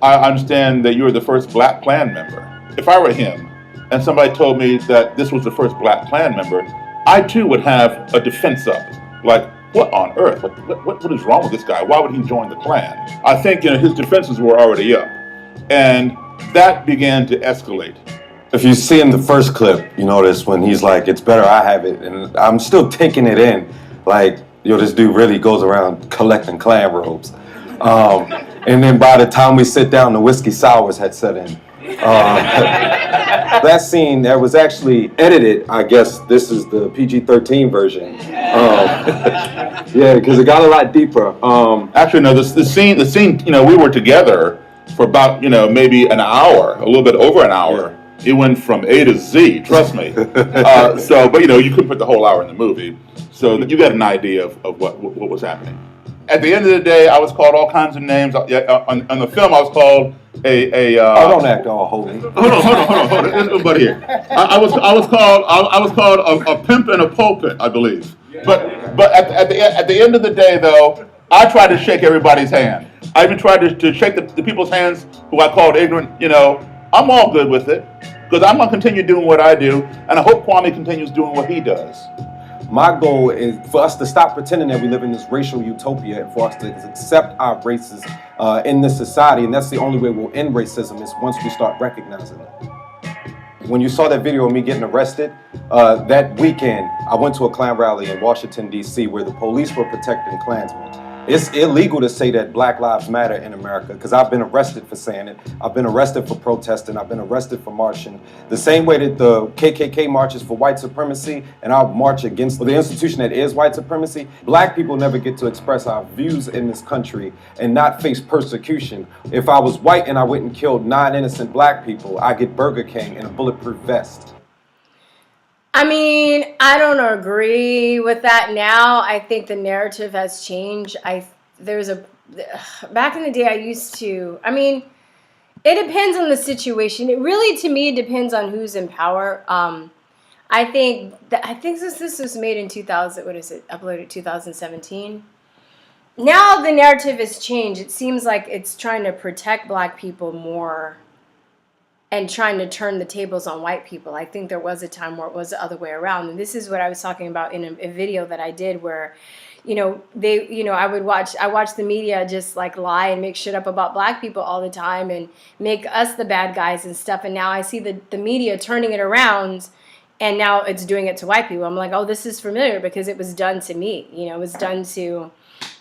I understand that you're the first black Klan member. If I were him and somebody told me that this was the first black Klan member, I too would have a defense up. Like, what on earth? What is wrong with this guy? Why would he join the Klan? I think his defenses were already up. And that began to escalate. If you see in the first clip, you notice when he's like, it's better I have it. And I'm still taking it in. Like, this dude really goes around collecting Klan robes. And then by the time we sit down, the whiskey sours had set in. That scene that was actually edited, I guess this is the PG-13 version. Yeah, because it got a lot deeper. Actually, no, the scene, we were together for about, maybe an hour, a little bit over an hour. Yeah. It went from A to Z, trust me. But you couldn't put the whole hour in the movie. So you got an idea of what was happening. At the end of the day, I was called all kinds of names. On the film, I was called don't act all holy. Hold on. But here, I was called a pimp in a pulpit, I believe. But at the end of the day, though, I tried to shake everybody's hand. I even tried to shake the people's hands who I called ignorant. I'm all good with it. Because I'm going to continue doing what I do, and I hope Kwame continues doing what he does. My goal is for us to stop pretending that we live in this racial utopia and for us to accept our races in this society. And that's the only way we'll end racism is once we start recognizing it. When you saw that video of me getting arrested, that weekend, I went to a Klan rally in Washington, D.C. where the police were protecting Klansmen. It's illegal to say that Black Lives Matter in America because I've been arrested for saying it. I've been arrested for protesting. I've been arrested for marching. The same way that the KKK marches for white supremacy and I'll march against the institution that is white supremacy, Black people never get to express our views in this country and not face persecution. If I was white and I went and killed 9 innocent Black people, I get Burger King and a bulletproof vest. I mean, I don't agree with that now. I think the narrative has changed. Back in the day, I used to, I mean, it depends on the situation. It really, to me, depends on who's in power. I think this was made in 2000, uploaded 2017. Now the narrative has changed. It seems like it's trying to protect Black people more and trying to turn the tables on white people. I think there was a time where it was the other way around. And this is what I was talking about in a video that I did where, I watched the media just like lie and make shit up about Black people all the time and make us the bad guys and stuff. And now I see the media turning it around and now it's doing it to white people. I'm like, oh, this is familiar because it was done to me. It was done to,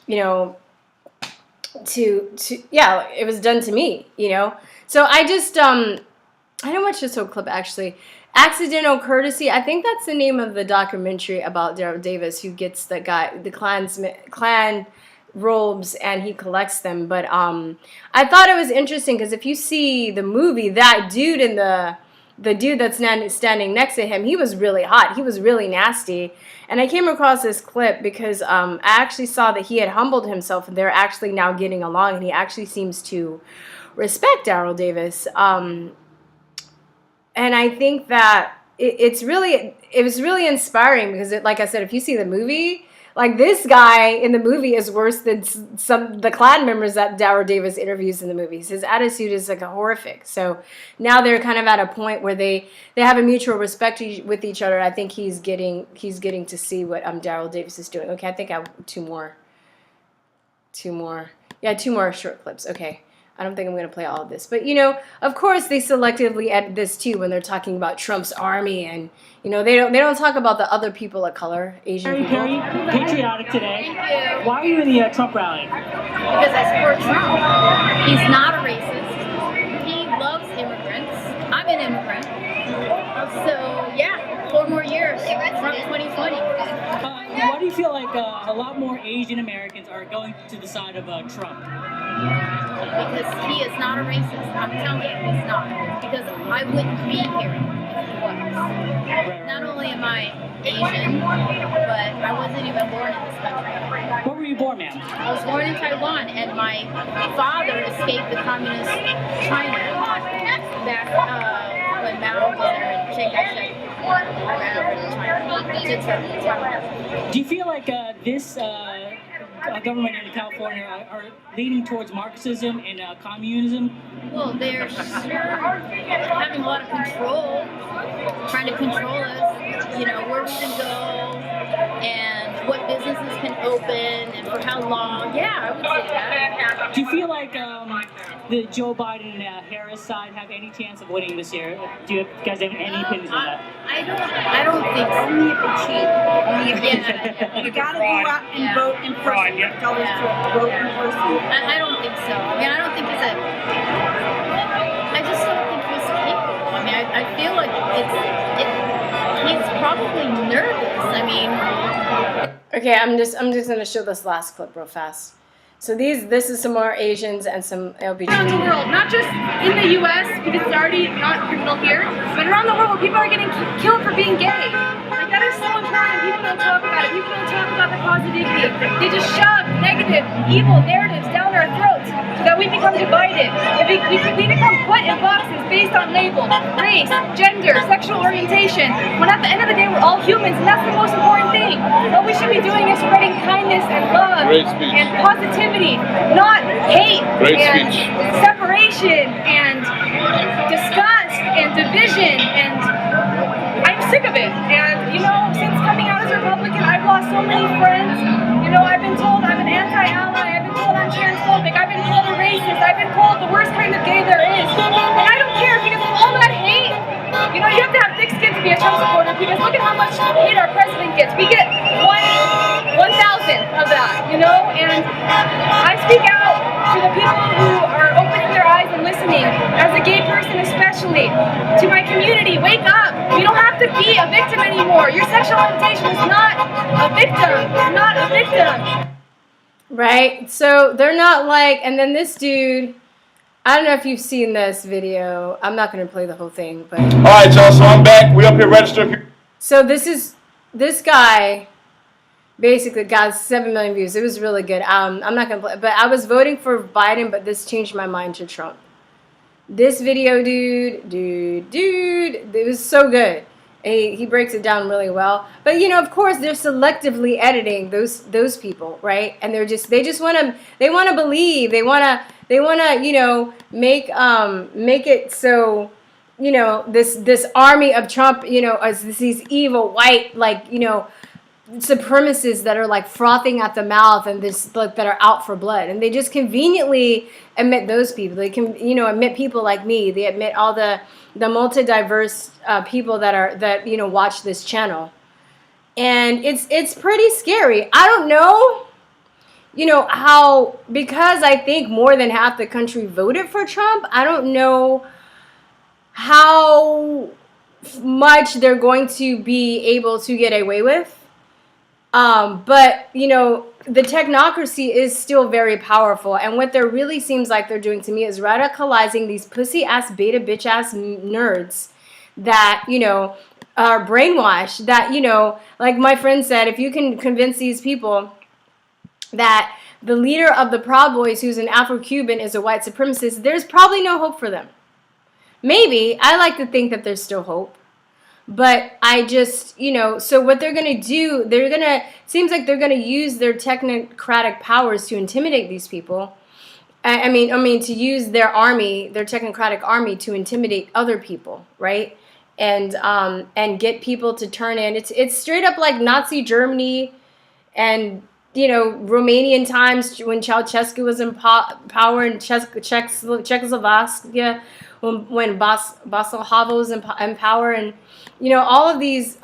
it was done to me, So I just, I didn't watch this whole clip actually. Accidental Courtesy. I think that's the name of the documentary about Daryl Davis who gets the Klan robes and he collects them. But I thought it was interesting because if you see the movie, that dude and the dude that's standing next to him, he was really hot. He was really nasty. And I came across this clip because I actually saw that he had humbled himself and they're actually now getting along and he actually seems to respect Daryl Davis. And I think that it was really inspiring because, like I said, if you see the movie, like this guy in the movie is worse than the Klan members that Daryl Davis interviews in the movies. His attitude is like horrific. So now they're kind of at a point where they have a mutual respect with each other. I think he's getting to see what Daryl Davis is doing. Okay, I think I have two more. Yeah, 2 more short clips. Okay. I don't think I'm going to play all of this. But, of course, they selectively edit this, too, when they're talking about Trump's army. And, they don't talk about the other people of color, Asian people. Very patriotic today. Why are you in the Trump rally? Because I support Trump. He's not a racist. He loves immigrants. I'm an immigrant. So, yeah, 4 more years. Trump 2020. Why do you feel like a lot more Asian Americans are going to the side of Trump? Because he is not a racist. I'm telling you, he's not. Because I wouldn't be here if he was. Not only am I Asian, but I wasn't even born in this country. Where were you born, ma'am? I was born in Taiwan, and my father escaped the communist China back when Mao was there and Chiang Kai-shek ran over to China. Do you feel like this government in California are leaning towards Marxism and communism? Well, they're sure having a lot of control, trying to control us, where we can go and what businesses can open and for how long. Yeah, I would say that. Do you feel like the Joe Biden and Harris side have any chance of winning this year? Do you guys have any opinions on that? I don't think so. Only if they cheat. Only if they cheat. You gotta go out and vote in person. Tell us to vote in person. I don't think so. I mean, I don't think I just don't think he's capable. I mean, I feel like he's probably nervous. I mean. Okay, I'm just gonna show this last clip real fast. So this is some more Asians and some LGBTQ. Around the world, not just in the U.S. because it's already not criminal here, but around the world where people are getting killed for being gay. Like that is so important. People don't talk about it. People don't talk about the positivity. They just shove negative, evil narratives down our throats so that we become divided. We become put in boxes based on labels, race, gender, sexual orientation. When at the end of the day, we're all humans, and that's the most important thing. What we should be doing is spreading kindness and love and positivity, not hate and separation and disgust and division, and I'm sick of it. And, you know, since coming out as a Republican, I've lost so many friends. You know, I've been told I'm an anti-ally, I've been told I'm transphobic, I've been called a racist, I've been called the worst kind of gay there is. And I don't care, because of all that hate, you know, you have to have thick skin to be a Trump supporter, because look at how much hate our president gets. We get 1,000 of that, you know? And I speak out for the people who are opening their eyes and listening, as a gay person especially, to my community. Wake up! You don't have to be a victim anymore. Your sexual orientation is not a victim. You're not a victim. Right? So they're not like, and then this dude, I don't know if you've seen this video. I'm not going to play the whole thing, but. All right, y'all, so I'm back. We up here registered. So this guy basically got 7 million views. It was really good. I'm not going to play, but I was voting for Biden, but this changed my mind to Trump. This video, dude, it was so good. He breaks it down really well. But you know, of course, they're selectively editing those people, right? And they just want to believe. They want to you know, make it so, you know, this army of Trump, you know, as these evil white, like, you know, supremacists that are like frothing at the mouth and this, like, that are out for blood, and they just conveniently admit those people. They can, you know, admit people like me. They admit all the multi-diverse people that you know, watch this channel, and it's pretty scary. I don't know, you know, how, because I think more than half the country voted for Trump. I don't know how much they're going to be able to get away with. But, you know, the technocracy is still very powerful. And what there really seems like they're doing to me is radicalizing these pussy-ass, beta bitch-ass nerds that, you know, are brainwashed. That, you know, like my friend said, if you can convince these people that the leader of the Proud Boys, who's an Afro-Cuban, is a white supremacist, there's probably no hope for them. Maybe. I like to think that there's still hope. But I just, you know, so what they're going to do, seems like they're going to use their technocratic powers to intimidate these people. I mean, to use their army, their technocratic army, to intimidate other people, right? And get people to turn in. It's straight up like Nazi Germany and, you know, Romanian times when Ceausescu was in power in Czechoslovakia, when Václav Havel was in power, and, you know, all of these,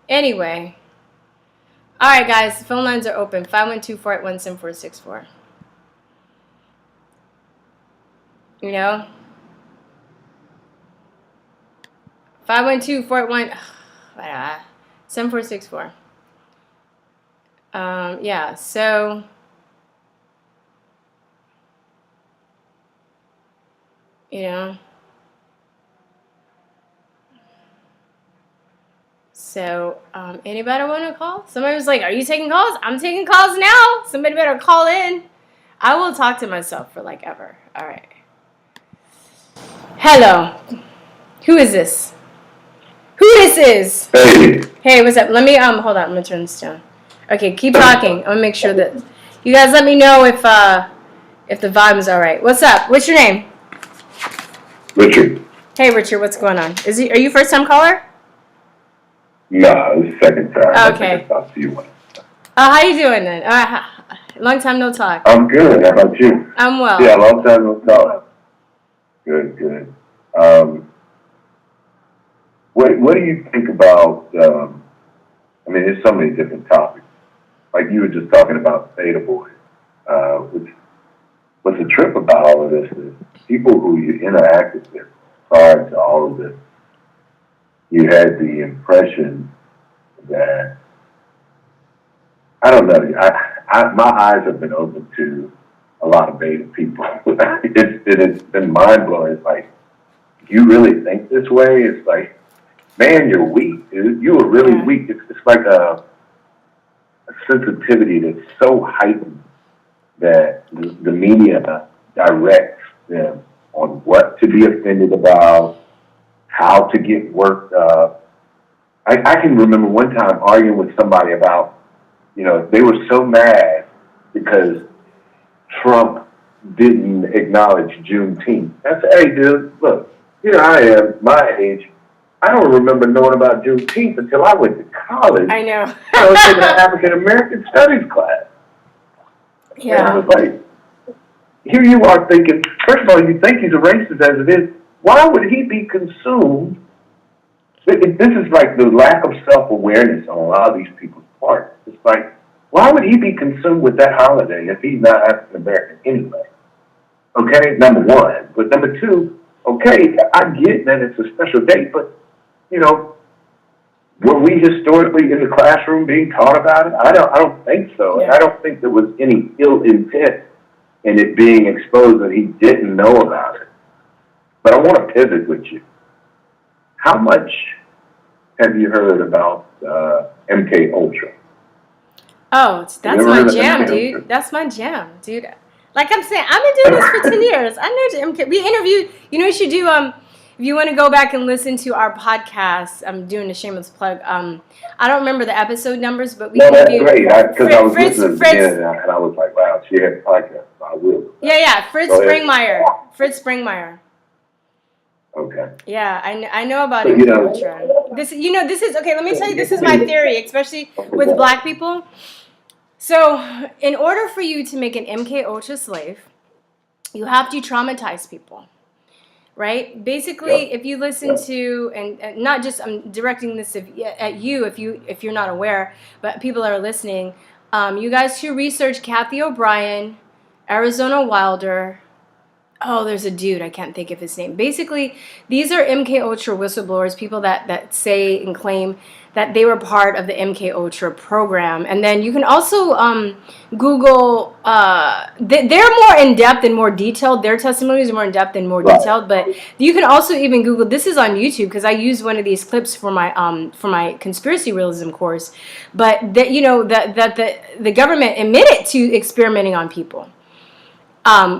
anyway. All right, guys, the phone lines are open. 512-481-7464. You know? 512-481-7464. Yeah, so, you know. So, anybody want to call? Somebody was like, are you taking calls? I'm taking calls now. Somebody better call in. I will talk to myself for like ever. All right. Hello. Who is this? Who this is? Hey. Hey, what's up? Let me, hold on. I'm going to turn this down. Okay, keep talking. I'm going to make sure that, you guys let me know if the vibe's all right. What's up? What's your name? Richard. Hey, Richard, what's going on? Are you first time caller? No, it's the second time. Okay. I talked to you once. How you doing then? Long time no talk. I'm good. How about you? I'm well. Yeah, long time no talk. Good, good. What do you think about, I mean, there's so many different topics. Like you were just talking about Beta Boys. What's the trip about all of this is people who you interacted with prior to all of this, you had the impression that, I don't know, my eyes have been open to a lot of beta people. It's been mind-blowing. It's like, you really think this way? It's like, man, you're weak, dude. You were really weak. It's like a sensitivity that's so heightened that the media directs them on what to be offended about, how to get worked up. I can remember one time arguing with somebody about, you know, they were so mad because Trump didn't acknowledge Juneteenth. I said, hey, dude, look, here I am, my age. I don't remember knowing about Juneteenth until I went to college. I know. I was taking an African American studies class. Yeah. And I was like, here you are thinking, first of all, you think he's a racist as it is. Why would he be consumed? This is like the lack of self-awareness on a lot of these people's part. It's like, why would he be consumed with that holiday if he's not African American anyway? Okay, number one. But number two, okay, I get that it's a special date, but, you know, were we historically in the classroom being taught about it? I don't think so. Yeah. And I don't think there was any ill intent in it being exposed that he didn't know about it. But I want to pivot with you. How much have you heard about MK Ultra? Oh, that's my jam, dude. That's my jam, dude. Like I'm saying, I've been doing this for 10 years. I know MK. We interviewed, you know what you should do? If you want to go back and listen to our podcast, I'm doing a shameless plug. I don't remember the episode numbers, but we interviewed. That's great, because I was listening again, and I was like, wow, she had a podcast. I will. Yeah, Fritz Springmeier. Okay. Yeah, I know about So, it. you know- This is okay. Let me tell you, this is my theory, especially with Black people. So, in order for you to make an MK Ultra slave, you have to traumatize people, right? Basically, if you listen to, and not just I'm directing this at you if you're not aware, but people are listening. You guys should research Kathy O'Brien, Arizona Wilder. Oh, there's a dude, I can't think of his name. Basically, these are MK Ultra whistleblowers, people that say and claim that they were part of the MK Ultra program. And then you can also Google, they're more in-depth and more detailed. Their testimonies are more in-depth and more detailed. But you can also even Google, this is on YouTube, because I used one of these clips for my conspiracy realism course. But that, you know, that the government admitted to experimenting on people.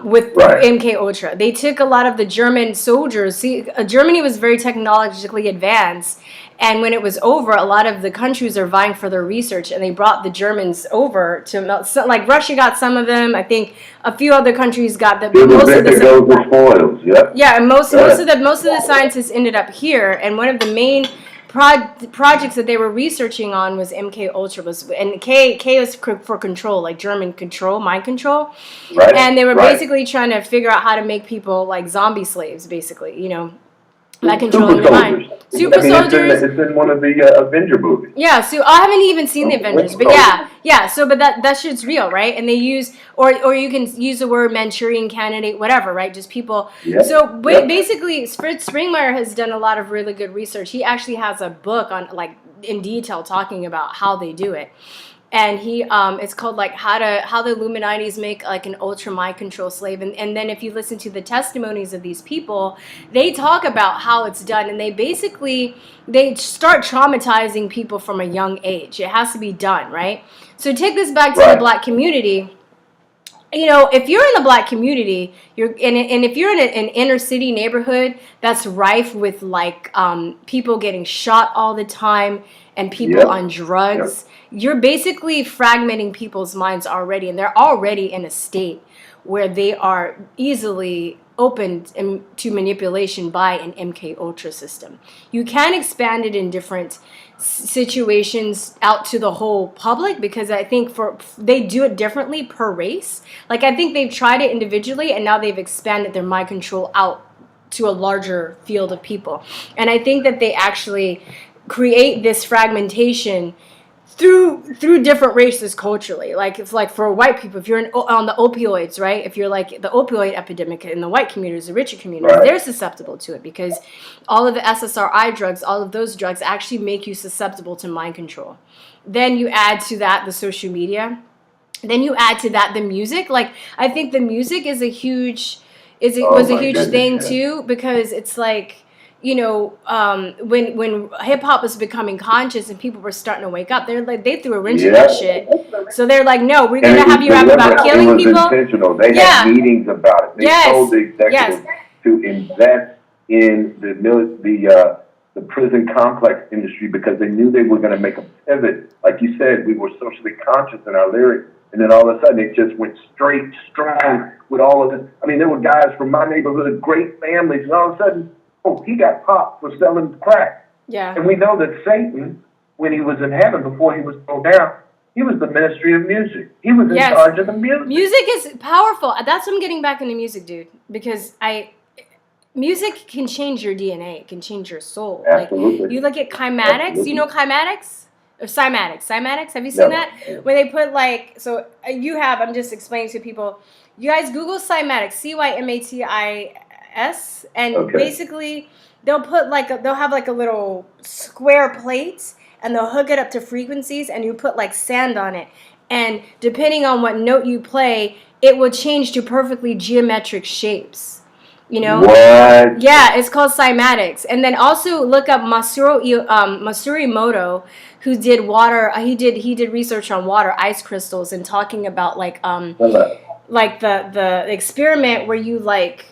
With MK Ultra, they took a lot of the German soldiers. See, Germany was very technologically advanced, and when it was over, a lot of the countries are vying for their research, and they brought the Germans over to, so, like Russia got some of them. I think a few other countries got the most of the spoils. Yeah, and most of the scientists ended up here, and one of the main projects that they were researching on was MK Ultra, and K was for control, like German control, mind control, and they were basically trying to figure out how to make people like zombie slaves, basically, you know, by controlling their mind. Super soldiers. It's in one of the Avenger movies. Yeah, so I haven't even seen the Avengers, but yeah. So, but that shit's real, right? And they use, or you can use the word Manchurian Candidate, whatever, right? Just people. Yep. So basically, Fritz Springmeier has done a lot of really good research. He actually has a book on, like, in detail talking about how they do it. And he, it's called like how the Illuminatis make like an ultra mind control slave. And then if you listen to the testimonies of these people, they talk about how it's done. And they start traumatizing people from a young age. It has to be done, right? So take this back to the Black community. You know, if you're in the Black community, and if you're in an inner city neighborhood that's rife with like people getting shot all the time and people on drugs, you're basically fragmenting people's minds already, and they're already in a state where they are easily open to manipulation by an MK Ultra system. You can expand it in different situations out to the whole public, because I think they do it differently per race. Like I think they've tried it individually, and now they've expanded their mind control out to a larger field of people. And I think that they actually create this fragmentation through different races culturally. Like it's like for white people, if you're on the opioids, right? If you're like the opioid epidemic in the white communities, the richer communities, they're susceptible to it, because all of the SSRI drugs, all of those drugs actually make you susceptible to mind control. Then you add to that the social media. Then you add to that the music. Like I think the music is a huge thing too, because it's like, you know, when hip hop was becoming conscious and people were starting to wake up, they threw a wrench in that shit. So they're like, no, we're gonna have you rap about killing people. It was intentional. They had meetings about it. They told the executives to invest in the prison complex industry, because they knew they were going to make a pivot. Like you said, we were socially conscious in our lyrics And then all of a sudden it just went straight, strong with all of this. I mean, there were guys from my neighborhood, great families, and all of a sudden, oh, he got popped for selling crack. Yeah. And we know that Satan, when he was in heaven before he was thrown down, he was the ministry of music. He was in charge of the music. Music is powerful. That's what I'm getting back into music, dude. Because music can change your DNA. It can change your soul. Absolutely. Like, you look at kymatics. Absolutely. You know kymatics? Or cymatics. Cymatics, have you seen that? Where they put like, so you have, I'm just explaining to people. You guys Google cymatics, CYMATIS, and basically they'll put like, they'll have like a little square plate and they'll hook it up to frequencies and you put like sand on it. And depending on what note you play, it will change to perfectly geometric shapes. You know? What? Yeah, it's called cymatics. And then also look up Masurimoto, who did water. He did research on water ice crystals and talking about like the experiment where you like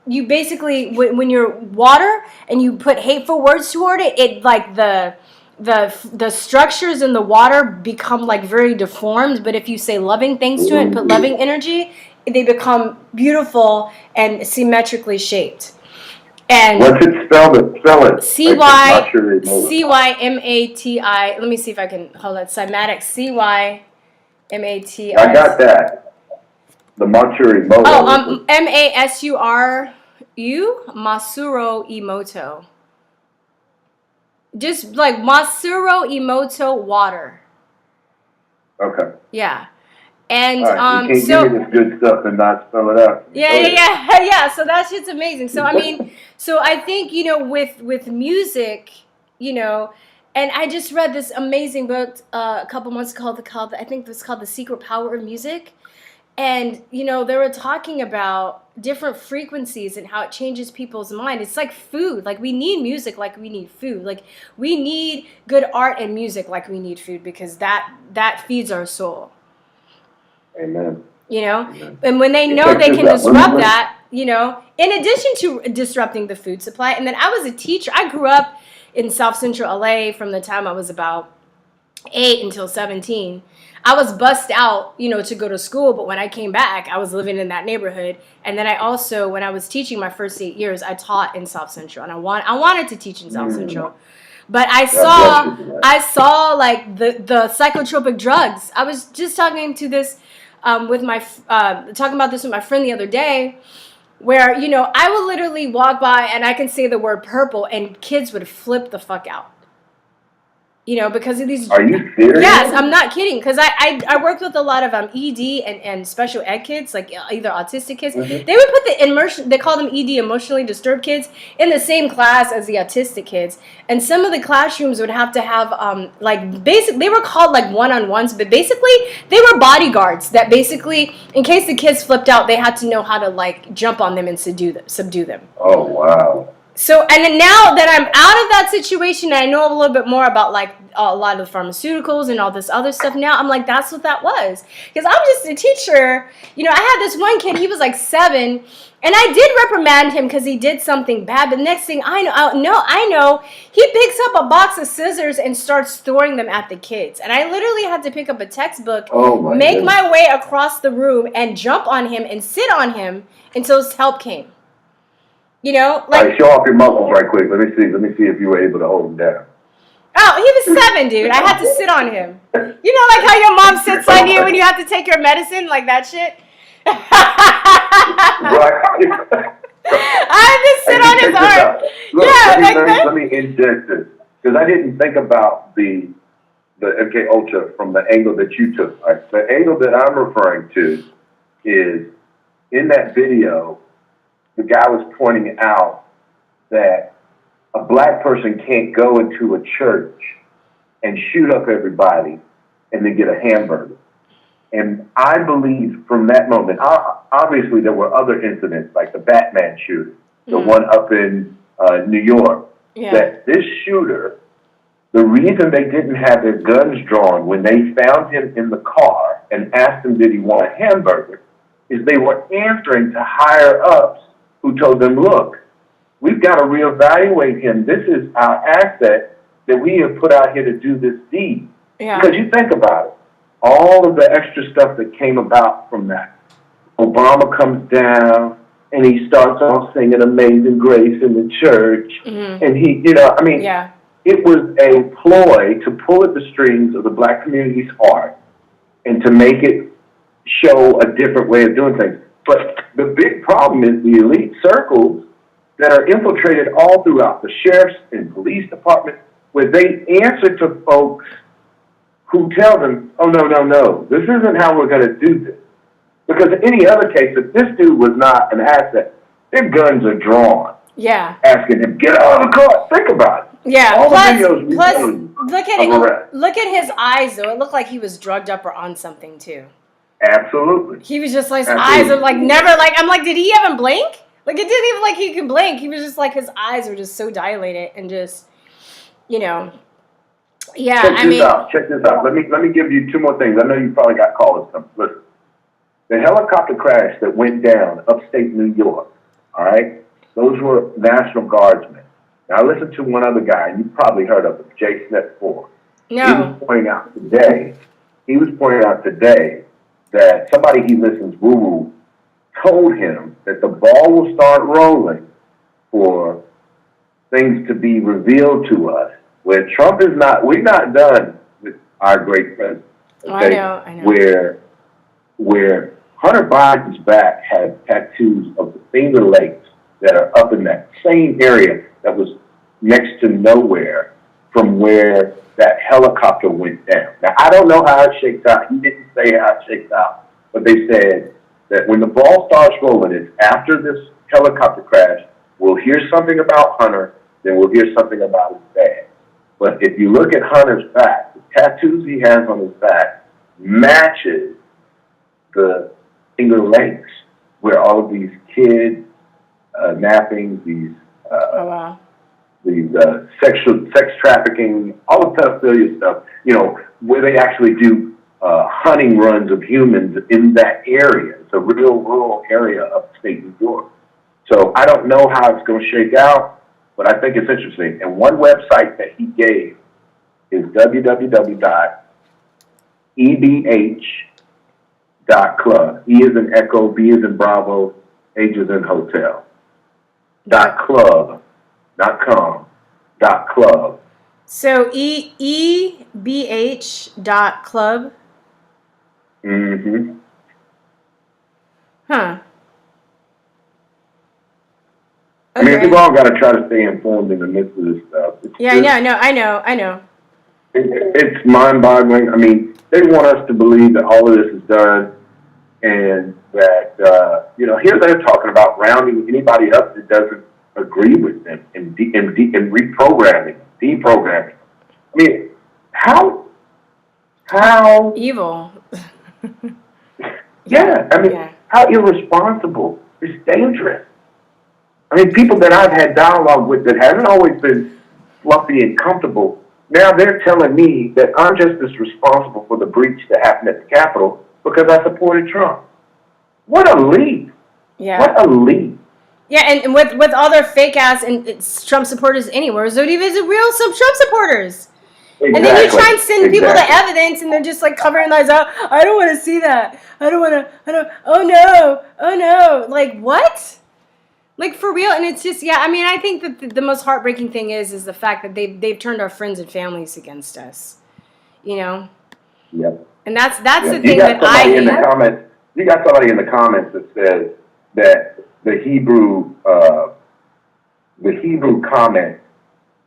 you basically when you're water and you put hateful words toward it, it like the structures in the water become like very deformed. But if you say loving things to it and put loving energy, they become beautiful and symmetrically shaped. And what's it spelled? Spell it. CYMATI. Let me see if I can hold on. Cymatics. CYMATI. I got that. The Matsuri-moto. Oh, MASURU. Masuro Emoto. Just like Masuro Emoto water. Okay. Yeah. And you can't give me this good stuff and not spell it out. Yeah. So that shit's amazing. So I mean, so I think, you know, with music, you know, and I just read this amazing book a couple months ago called I think it's called The Secret Power of Music. And, you know, they were talking about different frequencies and how it changes people's mind. It's like food. Like, we need music like we need food. Like, we need good art and music like we need food, because that feeds our soul. Amen. You know? Amen. And when they know they can disrupt that, you know, in addition to disrupting the food supply. And then I was a teacher. I grew up in South Central LA from the time I was about 8 until 17. I was bussed out, you know, to go to school, but when I came back, I was living in that neighborhood. And then I also, when I was teaching my first 8 years, I taught in South Central, and I wanted to teach in South Central. But I saw like the psychotropic drugs. I was just talking to this talking about this with my friend the other day, where, you know, I would literally walk by and I can say the word purple and kids would flip the fuck out. You know, because of these. Are you serious? Yes, I'm not kidding. Because I worked with a lot of ED and special ed kids, like either autistic kids. Mm-hmm. They would put the they call them ED, emotionally disturbed kids, in the same class as the autistic kids. And some of the classrooms would have to have they were called like one-on-ones, but basically they were bodyguards that basically, in case the kids flipped out, they had to know how to like jump on them and subdue them. Oh wow. So, and then now that I'm out of that situation, and I know a little bit more about like a lot of the pharmaceuticals and all this other stuff now, I'm like, that's what that was. Because I'm just a teacher. You know, I had this one kid, he was like 7, and I did reprimand him because he did something bad. But next thing I know, he picks up a box of scissors and starts throwing them at the kids. And I literally had to pick up a textbook, my way across the room, and jump on him and sit on him until his help came. You know, like. All right, show off your muscles right quick. Let me see if you were able to hold him down. Oh, he was 7, dude. I had to sit on him. You know, like how your mom sits on you when you have to take your medicine, like that shit. I had to sit on his arm. Let me inject this, because I didn't think about the MK Ultra from the angle that you took. Right? The angle that I'm referring to is in that video. The guy was pointing out that a black person can't go into a church and shoot up everybody and then get a hamburger. And I believe from that moment, obviously there were other incidents like the Batman shooter, the one up in New York, that this shooter, the reason they didn't have their guns drawn when they found him in the car and asked him did he want a hamburger, is they were answering to higher ups who told them, look, we've got to reevaluate him. This is our asset that we have put out here to do this deed. Yeah. Because you think about it. all of the extra stuff that came about from that. Obama comes down and he starts off singing Amazing Grace in the church. And he, it was a ploy to pull at the strings of the black community's heart and to make it show a different way of doing things. But the big problem is the elite circles that are infiltrated all throughout the sheriff's and police departments, where they answer to folks who tell them, oh, no, this isn't how we're going to do this. Because in any other case, if this dude was not an asset, their guns are drawn. Yeah. Asking him, get out of the car. Think about it. Yeah. All Plus, the videos look at his eyes, though. It looked like he was drugged up or on something, too. Absolutely. He was just like, his eyes are like never like, I'm like, did he even blink? Like, it didn't even like he could blink. He was just like, his eyes were just so dilated and just, Yeah, Check this out. Let me give you two more things. I know you probably got callers. Listen. The helicopter crash that went down upstate New York, all right? Those were National Guardsmen. Now, I listened to one other guy, and you probably heard of him, Jay Smith 4. No. He was pointing out today that somebody he listens, Woo, told him that the ball will start rolling for things to be revealed to us. Where Trump is not, we're not done with our great president. Okay? I know. Where Hunter Biden's back had tattoos of the Finger Lakes that are up in that same area that was next to nowhere from where that helicopter went down. Now, I don't know how it shakes out. He didn't say how it shakes out, but they said that when the ball starts rolling, it's after this helicopter crash, we'll hear something about Hunter, then we'll hear something about his dad. But if you look at Hunter's back, the tattoos he has on his back matches the Finger Lakes, where all of these kid nappings, these sex trafficking, all the pedophilia stuff, where they actually do hunting runs of humans in that area. It's a real rural area of upstate New York. So I don't know how it's going to shake out, but I think it's interesting. And one website that he gave is www.ebh.club. E is in Echo, B is in Bravo, H is in Hotel. .club, not com, .club. So EBH.club. Mm-hmm. Huh. I mean, we've all got to try to stay informed in the midst of this stuff. I know. It's mind-boggling. I mean, they want us to believe that all of this is done, and that here they're talking about rounding anybody up that doesn't agree with them and reprogramming, deprogramming. I mean, how evil? How irresponsible. It's dangerous. I mean, people that I've had dialogue with that haven't always been fluffy and comfortable, now they're telling me that I'm just as responsible for the breach that happened at the Capitol because I supported Trump. What a leap. Yeah. What a leap. Yeah, and with all their fake ass and it's Trump supporters anywhere, so even is it real some Trump supporters? Exactly. And then you try and send people the evidence, and they're just like covering their eyes out. I don't want to see that. Oh no. Like, what? Like, for real? And it's just, I mean, I think that the most heartbreaking thing is the fact that they've turned our friends and families against us. Yep. And that's the thing that I hate. You got somebody in the comments that says that the Hebrew comment,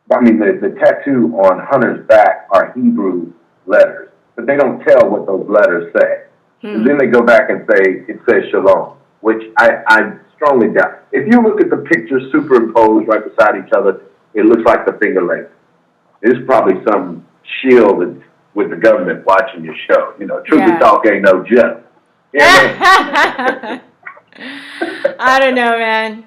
the tattoo on Hunter's back are Hebrew letters, but they don't tell what those letters say. And then they go back and say it says Shalom, which I strongly doubt. If you look at the pictures superimposed right beside each other, it looks like the Finger Lakes. It's probably some shield that's with the government watching your show. Truth Talk ain't no joke. I don't know, man.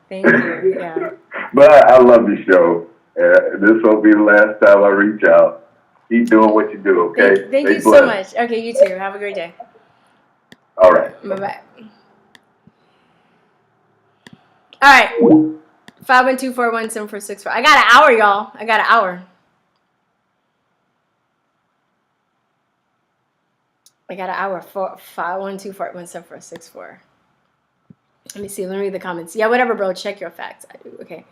Thank you. Yeah. But I love the show. This won't be the last time I reach out. Keep doing what you do, okay? Thank you so much. Okay, you too. Have a great day. All right. Bye-bye. All right. 512-417-464. I got an hour, y'all. I got an hour. I got an hour. 512-481-7464. Let me see. Let me read the comments. Yeah, whatever, bro. Check your facts. I do. Okay.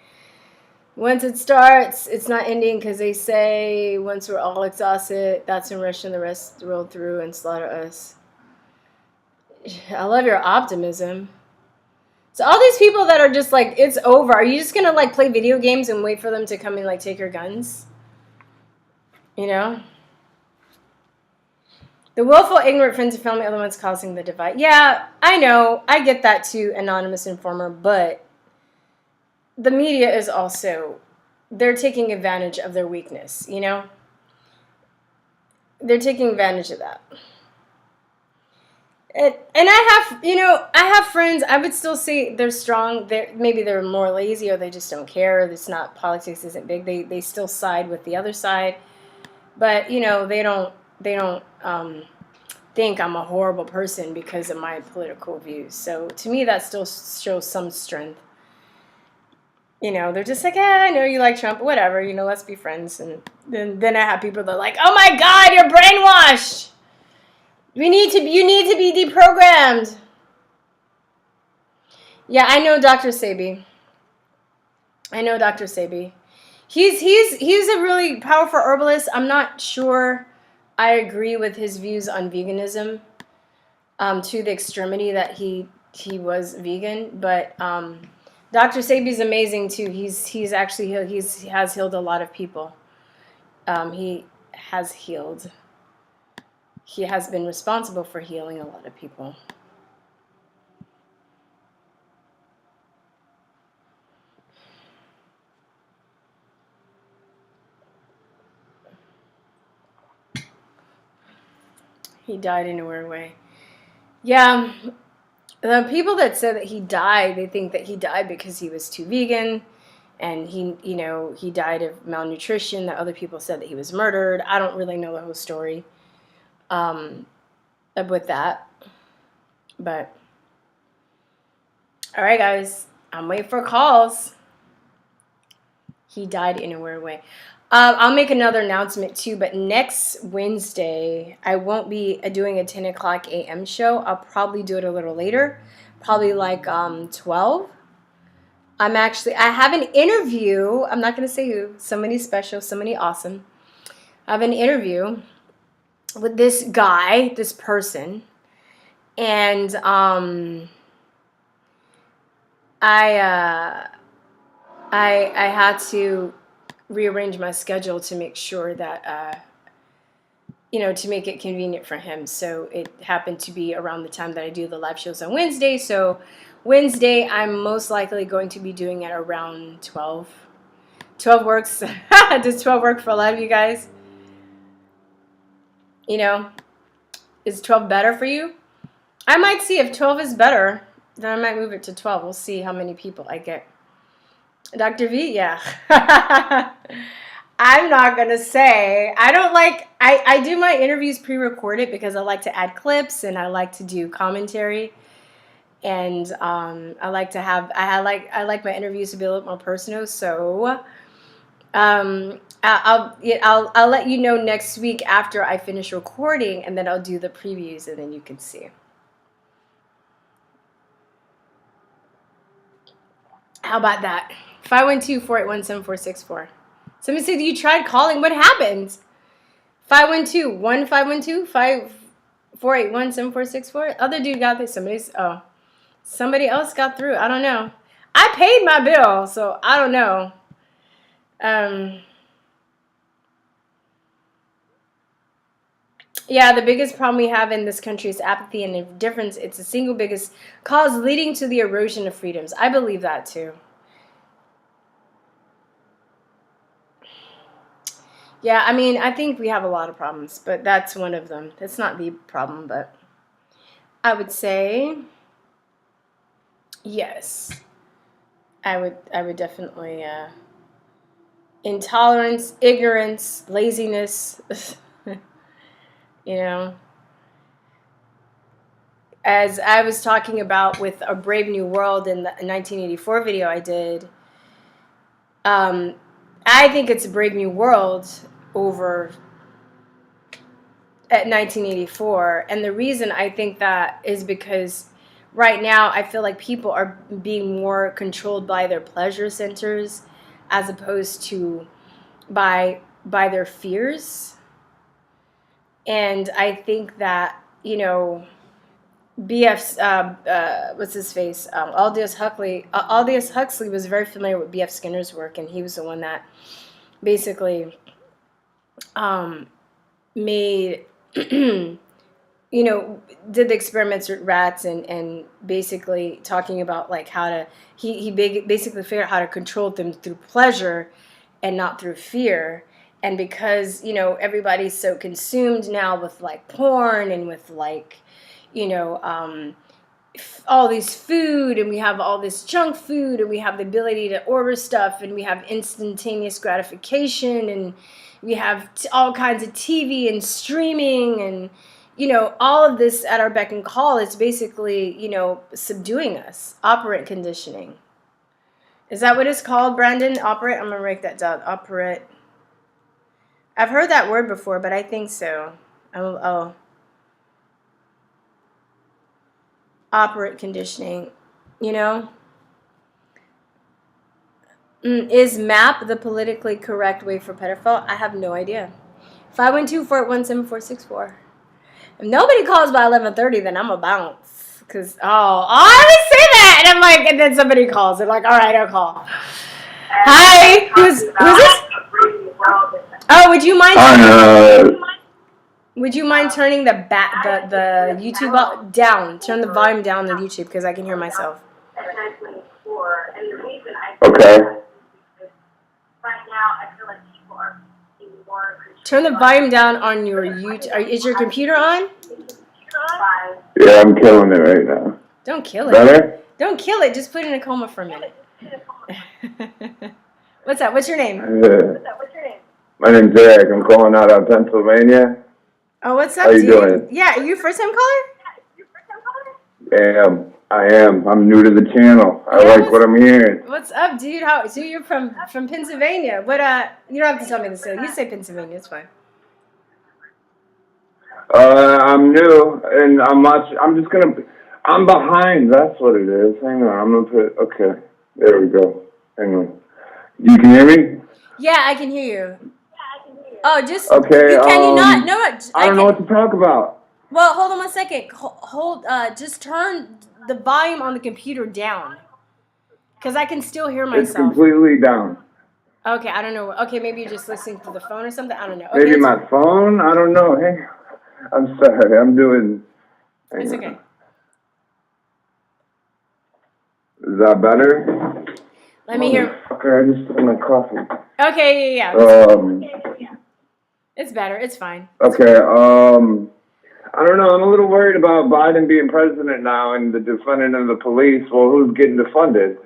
Once it starts, it's not ending because they say once we're all exhausted, that's when Russia and the rest roll through and slaughter us. I love your optimism. So all these people that are just like, it's over. Are you just going to like play video games and wait for them to come and like take your guns? You know? The willful, ignorant friends and family are the ones causing the divide. Yeah, I know. I get that too, anonymous informer. But the media is also, they're taking advantage of their weakness, you know? They're taking advantage of that. And I have, you know, I have friends, I would still say they're strong. Maybe they're more lazy or they just don't care. It's not, politics isn't big. They still side with the other side. But, you know, they don't think I'm a horrible person because of my political views. So to me, that still shows some strength. You know, they're just like, yeah, I know you like Trump, whatever, you know, let's be friends. And then I have people that are like, oh my God, you're brainwashed. You need to be deprogrammed. Yeah, I know Dr. Sebi. He's a really powerful herbalist. I'm not sure I agree with his views on veganism to the extremity that he was vegan, but Dr. Sebi's amazing too. He has healed a lot of people. He has healed. He has been responsible for healing a lot of people. He died in a weird way. Yeah, the people that said that he died, they think that he died because he was too vegan, and he died of malnutrition. That other people said that he was murdered. I don't really know the whole story with that, but all right, guys, I'm waiting for calls. He died in a weird way. I'll make another announcement too, but next Wednesday, I won't be doing a 10 o'clock a.m. show. I'll probably do it a little later, probably like 12. I have an interview. I'm not going to say who. Somebody special, somebody awesome. I have an interview with this guy, this person, and I had to rearrange my schedule to make sure that, to make it convenient for him. So it happened to be around the time that I do the live shows on Wednesday. So Wednesday, I'm most likely going to be doing it around 12. 12 works. Does 12 work for a lot of you guys? You know, is 12 better for you? I might see if 12 is better, then I might move it to 12. We'll see how many people I get. Dr. V, yeah. I'm not going to say. I do my interviews pre-recorded because I like to add clips and I like to do commentary. And I like my interviews to be a little more personal. So I'll let you know next week after I finish recording, and then I'll do the previews and then you can see. How about that? 512-481-7464. Somebody said you tried calling. What happened? 512-1512-481-7464. Other dude got this. Somebody else got through. I don't know. I paid my bill, so I don't know. Yeah, the biggest problem we have in this country is apathy and indifference. It's the single biggest cause leading to the erosion of freedoms. I believe that too. Yeah, I mean, I think we have a lot of problems, but that's one of them. That's not the problem, but I would say yes. I would definitely intolerance, ignorance, laziness. You know, as I was talking about with A Brave New World in the 1984 video I did, I think it's A Brave New World over at 1984. And the reason I think that is because right now I feel like people are being more controlled by their pleasure centers as opposed to by their fears. And I think that, you know, BF's what's his face? Aldous Huxley was very familiar with B.F. Skinner's work, and he was the one that basically made you know, did the experiments with rats and basically talking about like how to he basically figured out how to control them through pleasure and not through fear. And because, you know, everybody's so consumed now with like porn and with like, you know, all this food, and we have all this junk food, and we have the ability to order stuff, and we have instantaneous gratification, and we have all kinds of TV and streaming, and, you know, all of this at our beck and call is basically, you know, subduing us. Operant conditioning. Is that what it's called, Brandon? Operant? I'm going to write that down. Operant. I've heard that word before, but I think so. Oh. Operant conditioning, you know? Is MAP the politically correct way for pedophile? I have no idea. 512-481-7464. If nobody calls by 11:30, then I'm going to bounce. Because, I always say that. And I'm like, and then somebody calls. They're like, all right, I'll call. Hi. Who's this? Oh, would you mind? Would you mind turning the YouTube down? Turn the volume down on YouTube because I can hear myself. Okay. Turn the volume down on your YouTube. Is your computer on? Yeah, I'm killing it right now. Don't kill it. Better? Don't kill it. Just put it in a coma for a minute. What's up? What's your name? My name's Eric. I'm calling out of Pennsylvania. Oh, what's up, How you dude? doing? Yeah, are you a first-time caller? I am. I'm new to the channel. I like what I'm hearing. What's up, dude? So you're from Pennsylvania. What, you don't have to tell me the city. You say Pennsylvania, it's fine. I'm new, and I'm behind, that's what it is. Hang on, I'm gonna put, okay. There we go. Hang on. You can hear me? Yeah, I can hear you. Oh, just, okay, can you not? No, I don't know what to talk about. Well, hold on 1 second. Just turn the volume on the computer down. Because I can still hear myself. It's completely down. Okay, I don't know. Okay, maybe you're just listening to the phone or something. I don't know. Okay, Maybe my phone? I don't know. Hey, I'm sorry. I'm doing... It's okay. Is that better? Let me hear... Okay, I just took my coffee. Okay, yeah. It's better. It's fine. Okay, I don't know. I'm a little worried about Biden being president now and the defunding of the police. Well, who's getting defunded?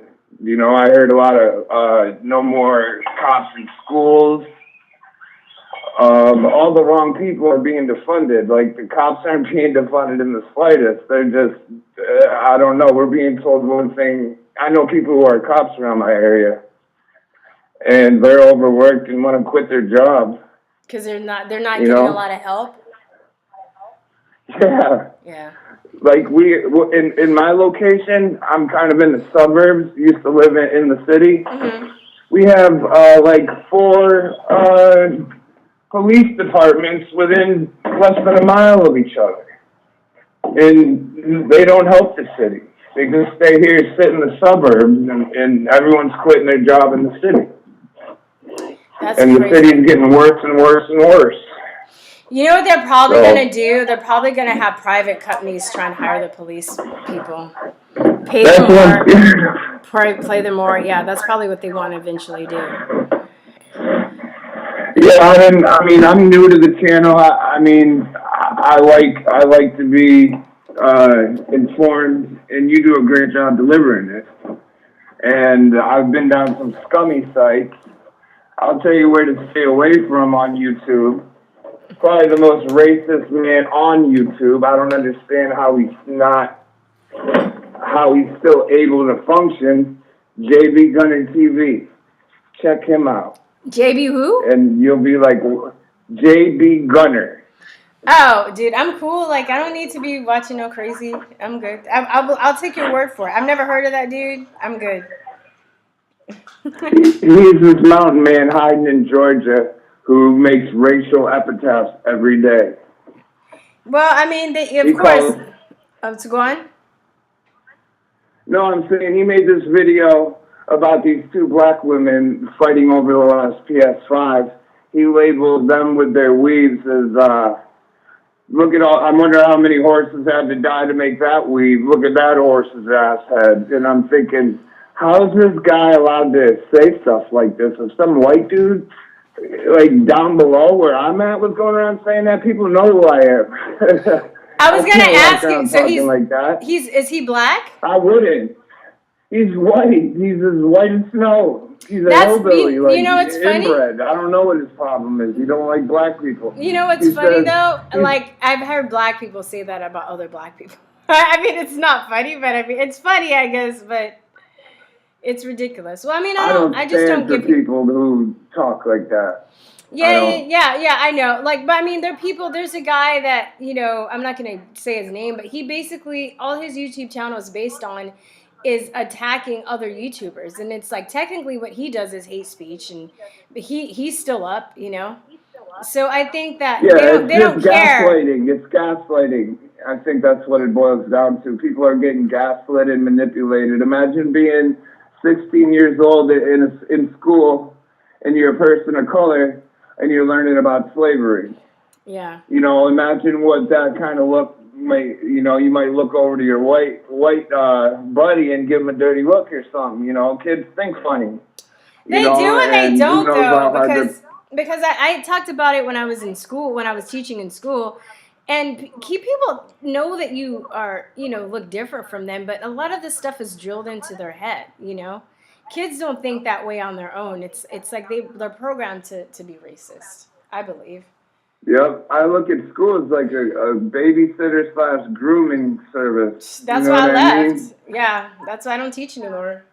You know, I heard a lot of no more cops in schools. All the wrong people are being defunded. Like, the cops aren't being defunded in the slightest. They're just, I don't know. We're being told one thing. I know people who are cops around my area, and they're overworked and want to quit their job. Because they're not getting a lot of help. Yeah. Yeah. Like in my location, I'm kind of in the suburbs. Used to live in the city. Mm-hmm. We have like 4 police departments within less than a mile of each other, and they don't help the city. They just stay here, sit in the suburbs, and everyone's quitting their job in the city. That's and crazy. The city's getting worse and worse and worse. You know what they're probably going to do? They're probably going to have private companies try and hire the police people. Pay them more. Play them more. Yeah, that's probably what they want to eventually do. Yeah, I mean, I'm new to the channel. I like to be informed, and you do a great job delivering it. And I've been down some scummy sites. I'll tell you where to stay away from on YouTube. Probably the most racist man on YouTube. I don't understand how he's still able to function. JB Gunner TV. Check him out. JB who? And you'll be like, JB Gunner. Oh, dude, I'm cool. Like, I don't need to be watching no crazy. I'm good. I'll take your word for it. I've never heard of that dude. I'm good. He's this mountain man hiding in Georgia who makes racial epitaphs every day. Well, I mean, of course. To go on? No, I'm saying he made this video about these two black women fighting over the last PS5. He labeled them with their weaves as, look at all, I wonder how many horses had to die to make that weave. Look at that horse's ass head. And I'm thinking, how is this guy allowed to say stuff like this? If some white dude, like down below where I'm at, was going around saying that, people know who I am. I was gonna ask you. So he's like that. Is he black? I wouldn't. He's white. He's as white as snow. He's a hillbilly. You know what's funny? Inbred. I don't know what his problem is. He don't like black people. You know what's funny though? Like, I've heard black people say that about other black people. I mean, it's not funny, but I mean, it's funny, I guess, but it's ridiculous. Well, I mean, I just don't give people who talk like that. Yeah, I know. Like, but I mean, there's a guy that, you know, I'm not going to say his name, but he basically, all his YouTube channel is based on is attacking other YouTubers. And it's like, technically what he does is hate speech, and he's still up, you know? So I think that they don't care. It's gaslighting. I think that's what it boils down to. People are getting gaslit and manipulated. Imagine being 16 years old in school and you're a person of color and you're learning about slavery. Yeah. You know, imagine what that kind of look might, you know, you might look over to your white buddy and give him a dirty look or something. You know, kids think funny. They do and they don't, though, because I talked about it when I was in school, when I was teaching in school, and people know that you are, you know, look different from them, but a lot of this stuff is drilled into their head, you know? Kids don't think that way on their own. It's like they're programmed to be racist, I believe. Yep, I look at school as like a babysitter / grooming service. That's why I left. Yeah, that's why I don't teach anymore.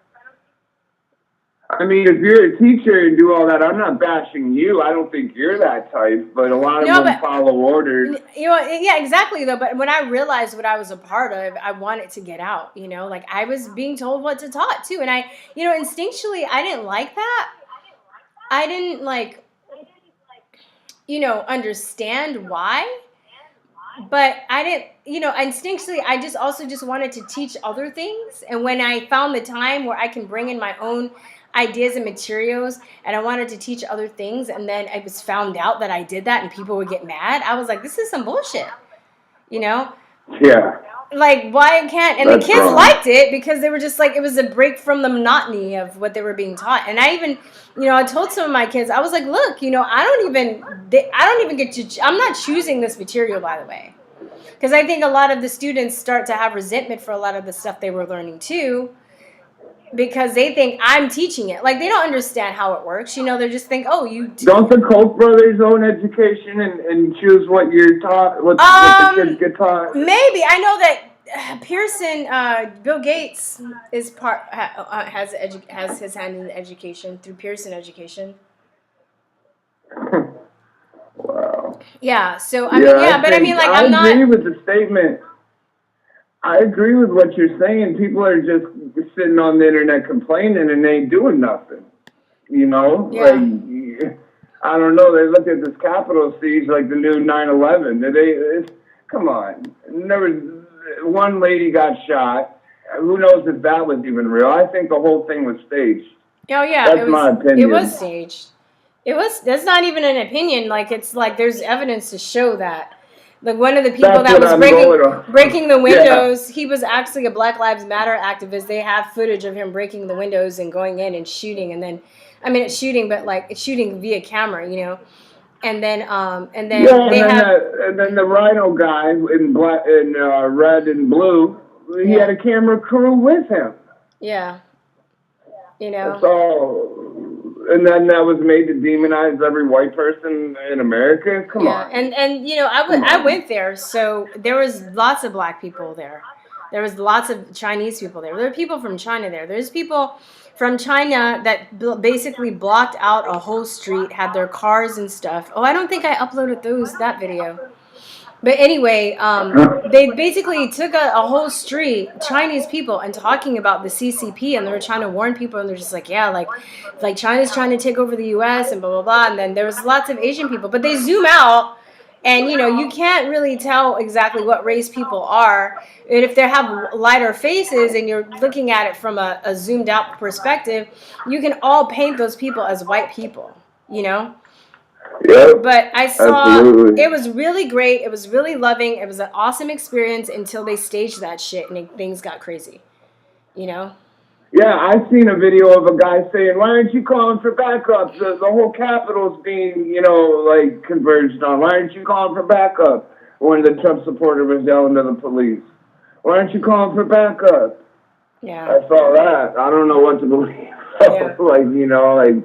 I mean, if you're a teacher and do all that, I'm not bashing you. I don't think you're that type, but a lot of them follow orders. You know, yeah, exactly, though. But when I realized what I was a part of, I wanted to get out, you know? Like, I was being told what to taught, too. And I, you know, instinctually, I didn't like that. I didn't, like, you know, understand why. But I didn't, you know, instinctually, I just wanted to teach other things. And when I found the time where I can bring in my own ideas and materials, and I wanted to teach other things, and then I was found out that I did that and people would get mad, I was like, this is some bullshit, you know? Yeah. Like, why can't, and the kids liked it because they were just like, it was a break from the monotony of what they were being taught. And I even, you know, I told some of my kids, I was like, look, you know, I don't even get to, I'm not choosing this material, by the way. Because I think a lot of the students start to have resentment for a lot of the stuff they were learning too, because they think I'm teaching it. Like, they don't understand how it works. You know, they just think, oh, you... Don't the Koch brothers own education and choose what you're taught, what the kids get taught? Maybe. I know that Pearson, Bill Gates is has his hand in education through Pearson Education. Wow. Yeah, so, I mean, like, I'm not... I agree with the statement. I agree with what you're saying. People are just sitting on the internet complaining and they ain't doing nothing. You know? Yeah. Like, I don't know. They look at this Capitol siege like the new 9/11. Come on. There was one lady got shot. Who knows if that was even real? I think the whole thing was staged. Oh, yeah. That's my opinion. It was staged. That's not even an opinion. Like, it's like there's evidence to show that. Like, one of the people that was breaking the windows, he was actually a Black Lives Matter activist. They have footage of him breaking the windows and going in and shooting. And then, I mean, it's shooting, but like it's shooting via camera, you know. And then and then the Rhino guy in black, in red and blue, he had a camera crew with him. Yeah. You know. That's all. And then that was made to demonize every white person in America? Come on. And you know, I went there, so there was lots of black people there. There was lots of Chinese people there. There were people from China there. There's people from China that basically blocked out a whole street, had their cars and stuff. Oh, I don't think I uploaded that video. But anyway, they basically took a whole street, Chinese people, and talking about the CCP, and they were trying to warn people, and they're just like, yeah, like China's trying to take over the U.S. and blah, blah, blah. And then there was lots of Asian people. But they zoom out, and, you know, you can't really tell exactly what race people are. And if they have lighter faces and you're looking at it from a zoomed out perspective, you can all paint those people as white people, you know? Yeah. But I saw Absolutely. it was really great. It was really loving. It was an awesome experience until they staged that shit and things got crazy. You know? Yeah, I've seen a video of a guy saying, "Why aren't you calling for backup? The whole Capitol's being, you know, like converged on. Why aren't you calling for backup?" When the Trump supporter was yelling to the police, "Why aren't you calling for backup?" Yeah. I saw that. I don't know what to believe. Yeah. Like, you know, like,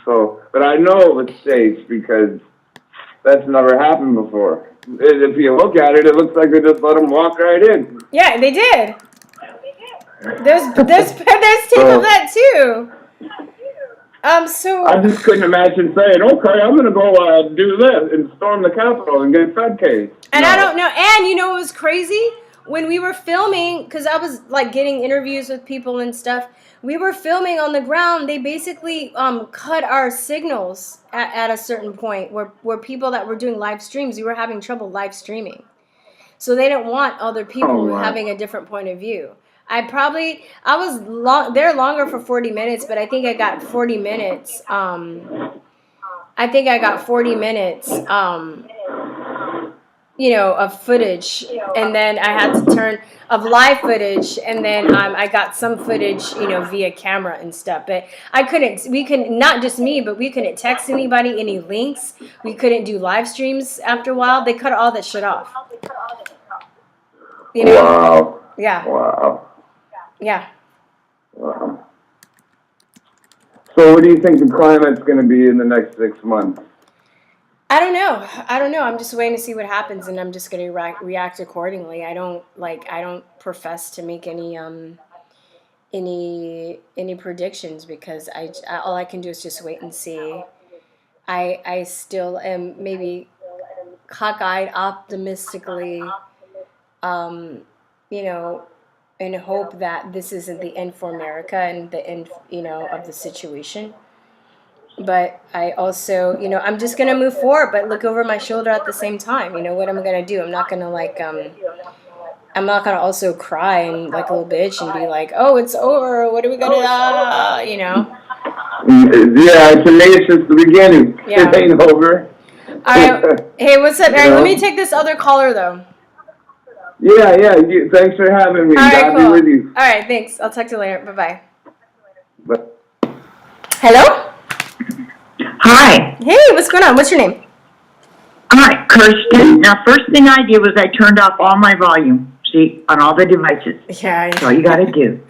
so, but I know it was staged because that's never happened before. If you look at it, it looks like they just let him walk right in. Yeah, they did. There's tape of that too. So I just couldn't imagine saying, "Okay, I'm gonna go do this and storm the Capitol and get Fed case." And I don't know. And you know what was crazy? When we were filming, because I was like getting interviews with people and stuff, we were filming on the ground. They basically cut our signals at a certain point where people that were doing live streams, we were having trouble live streaming. So they didn't want other people having a different point of view. I was there longer for 40 minutes, but I think I got 40 minutes. You know, of footage, and then I had to turn of live footage, and then I got some footage, you know, via camera and stuff. But we couldn't, not just me, but we couldn't text anybody any links. We couldn't do live streams after a while. They cut all that shit off. You know? Wow. Yeah. Wow. Yeah. Wow. So what do you think the climate's going to be in the next 6 months? I don't know. I'm just waiting to see what happens, and I'm just going to react accordingly. I don't profess to make any predictions because all I can do is just wait and see. I still am maybe cockeyed optimistically, you know, and hope that this isn't the end for America and the end, you know, of the situation. But I also, you know, I'm just going to move forward, but look over my shoulder at the same time. You know, what am I going to do? I'm not going to also cry and like a little bitch and be like, oh, it's over. What are we going to, you know? Yeah, it's amazing since the beginning. Yeah. It ain't over. All right. Hey, what's up, Aaron? Let me take this other caller, though. Yeah. Thanks for having me. All right, God cool. be with you. All right, thanks. I'll talk to you later. Bye-bye. Bye. Hello? Hi. Hey, what's going on? What's your name? Hi, Kirsten. Now, first thing I did was I turned off all my volume, see, on all the devices. Yeah. That's all you got to do.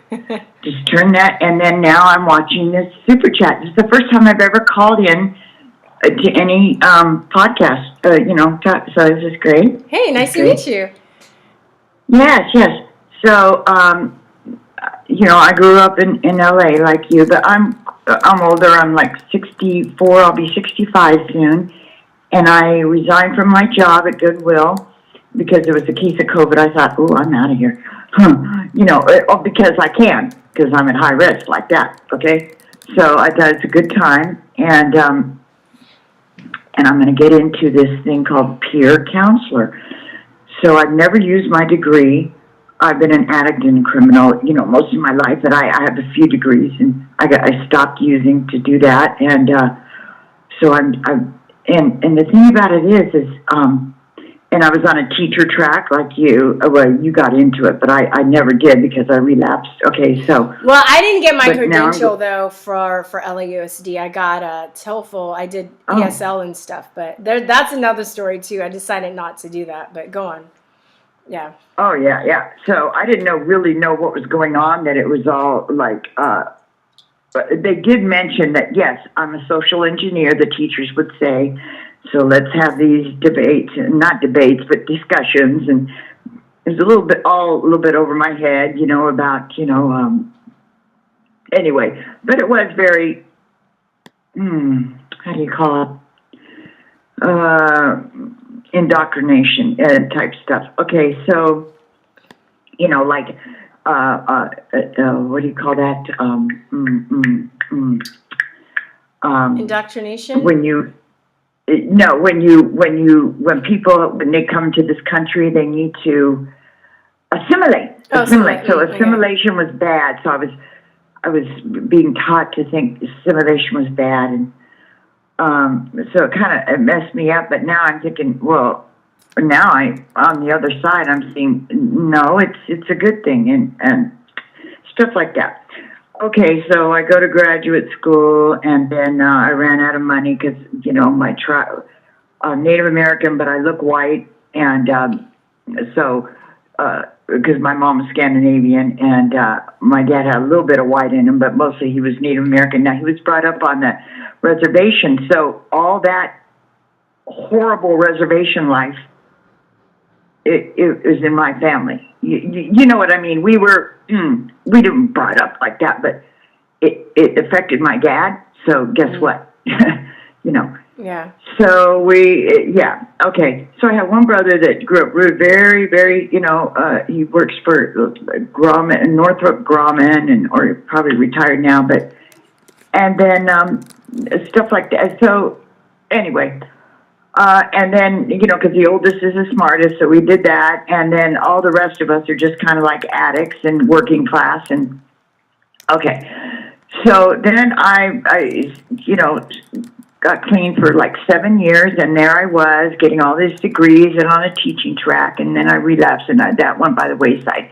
Just turn that, and then now I'm watching this super chat. This is the first time I've ever called in to any podcast, you know, so this is great. Hey, nice to meet you. Yes. So, you know, I grew up in LA like you, but I'm older. I'm like 64. I'll be 65 soon. And I resigned from my job at Goodwill because there was a case of COVID. I thought, oh, I'm out of here. You know, because I can, because I'm at high risk like that, okay? So I thought it's a good time. And I'm going to get into this thing called peer counselor. So I've never used my degree. I've been an addict and a criminal, you know, most of my life, but I have a few degrees, and I stopped using to do that, and so and the thing about it is, and I was on a teacher track like you. Well, you got into it, but I never did because I relapsed. Okay, so. Well, I didn't get my credential though for LAUSD. I got a TOEFL. I did ESL and stuff, but that's another story too. I decided not to do that, but go on. Yeah. Oh, yeah. So I didn't really know what was going on, that it was all like, but they did mention that, yes, I'm a social engineer, the teachers would say. So let's have these debates, not debates, but discussions. And it was a little bit over my head, you know, about, you know, anyway, but it was very, how do you call it? indoctrination type stuff. Okay, so, you know, like, what do you call that? Indoctrination? When people, when they come to this country, they need to assimilate. So assimilation was bad. So I was being taught to think assimilation was bad, and so it kind of messed me up. But now I'm thinking, well, now on the other side, I'm seeing no, it's a good thing, and stuff like that. Okay, so I go to graduate school, and then I ran out of money because, you know, my I'm Native American, but I look white, and so because my mom was Scandinavian, and my dad had a little bit of white in him, but mostly he was Native American. Now, he was brought up on the reservation, so all that horrible reservation life, it was in my family. You know what I mean? We didn't brought up like that, but it affected my dad. So guess what? You know. Yeah. So okay. So I have one brother that grew up very, very, you know, he works for Grumman, Northrop Grumman, or probably retired now, but, and then stuff like that. So anyway. And then, you know, because the oldest is the smartest, so we did that. And then all the rest of us are just kind of like addicts and working class. And okay, so then I you know, got clean for like 7 years, and there I was getting all these degrees and on a teaching track. And then I relapsed, and that went by the wayside.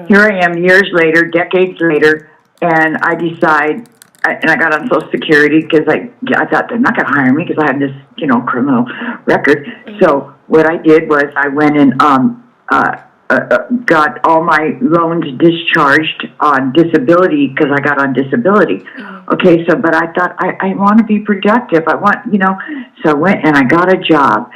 Here I am, years later, decades later, and I decide. And I got on Social Security because I thought they're not going to hire me because I have this, you know, criminal record. So what I did was I went and got all my loans discharged on disability because I got on disability. Okay, so but I thought I want to be productive. I want, you know, so I went and I got a job,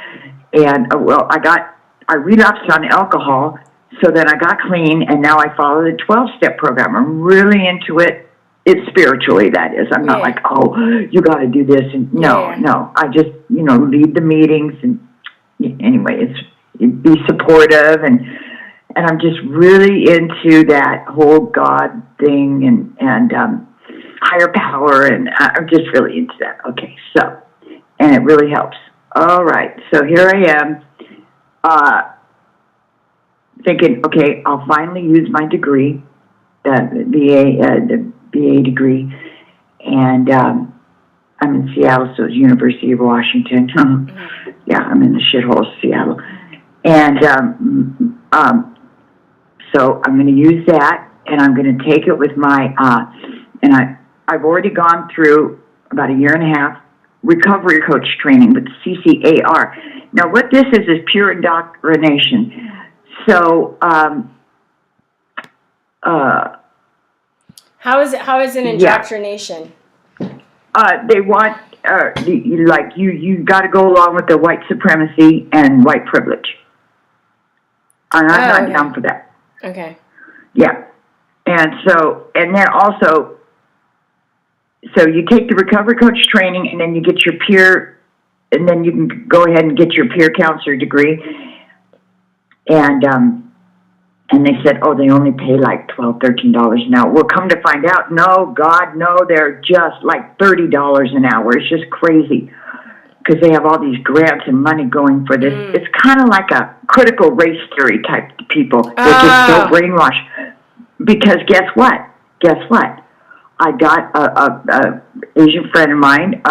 and I relapsed on alcohol. So then I got clean, and now I follow the 12-step program. I'm really into it. It's spiritually, that is. I'm not like, oh, you got to do this. And no. I just, you know, lead the meetings. And anyway, be supportive. And I'm just really into that whole God thing and higher power. And I'm just really into that. Okay, so, and it really helps. All right, so here I am thinking, okay, I'll finally use my degree, the BA degree, and I'm in Seattle, so it's University of Washington. Yeah, I'm in the shithole of Seattle, and so I'm going to use that, and I'm going to take it with my and I've already gone through about a year and a half recovery coach training with CCAR. Now, what this is pure indoctrination. So. How is it indoctrination? They want like you got to go along with the white supremacy and white privilege. And I'm not down for that. Okay. Yeah, and then also, so you take the recovery coach training, and then you get your peer, and then you can go ahead and get your peer counselor degree, and they said, oh, they only pay like $12, $13 an hour. Well, come to find out, no, they're just like $30 an hour. It's just crazy because they have all these grants and money going for this. It's kind of like a critical race theory type of people. They're just so brainwashed. Because guess what? I got a Asian friend of mine.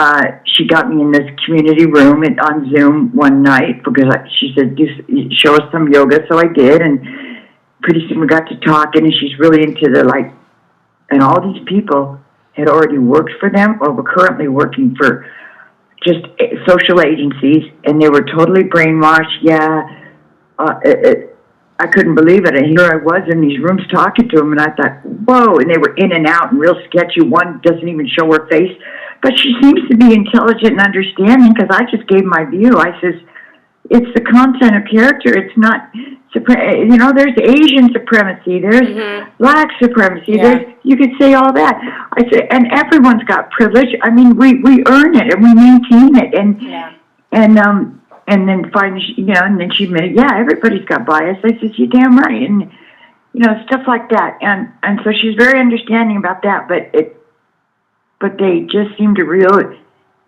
She got me in this community room on Zoom one night because she said, show us some yoga. So I did, and pretty soon we got to talking, and she's really into and all these people had already worked for them or were currently working for just social agencies, and they were totally brainwashed. Yeah, I couldn't believe it. And here I was in these rooms talking to them, and I thought, whoa, and they were in and out and real sketchy. One doesn't even show her face, but she seems to be intelligent and understanding because I just gave my view. I says, it's the content of character. It's not, you know, there's Asian supremacy, there's black supremacy, you could say all that. I said, and everyone's got privilege. I mean, we earn it and we maintain it, and and then finally, and then she admitted, yeah, everybody's got bias. I said, you're damn right, and stuff like that, and so she's very understanding about that. But they just seem to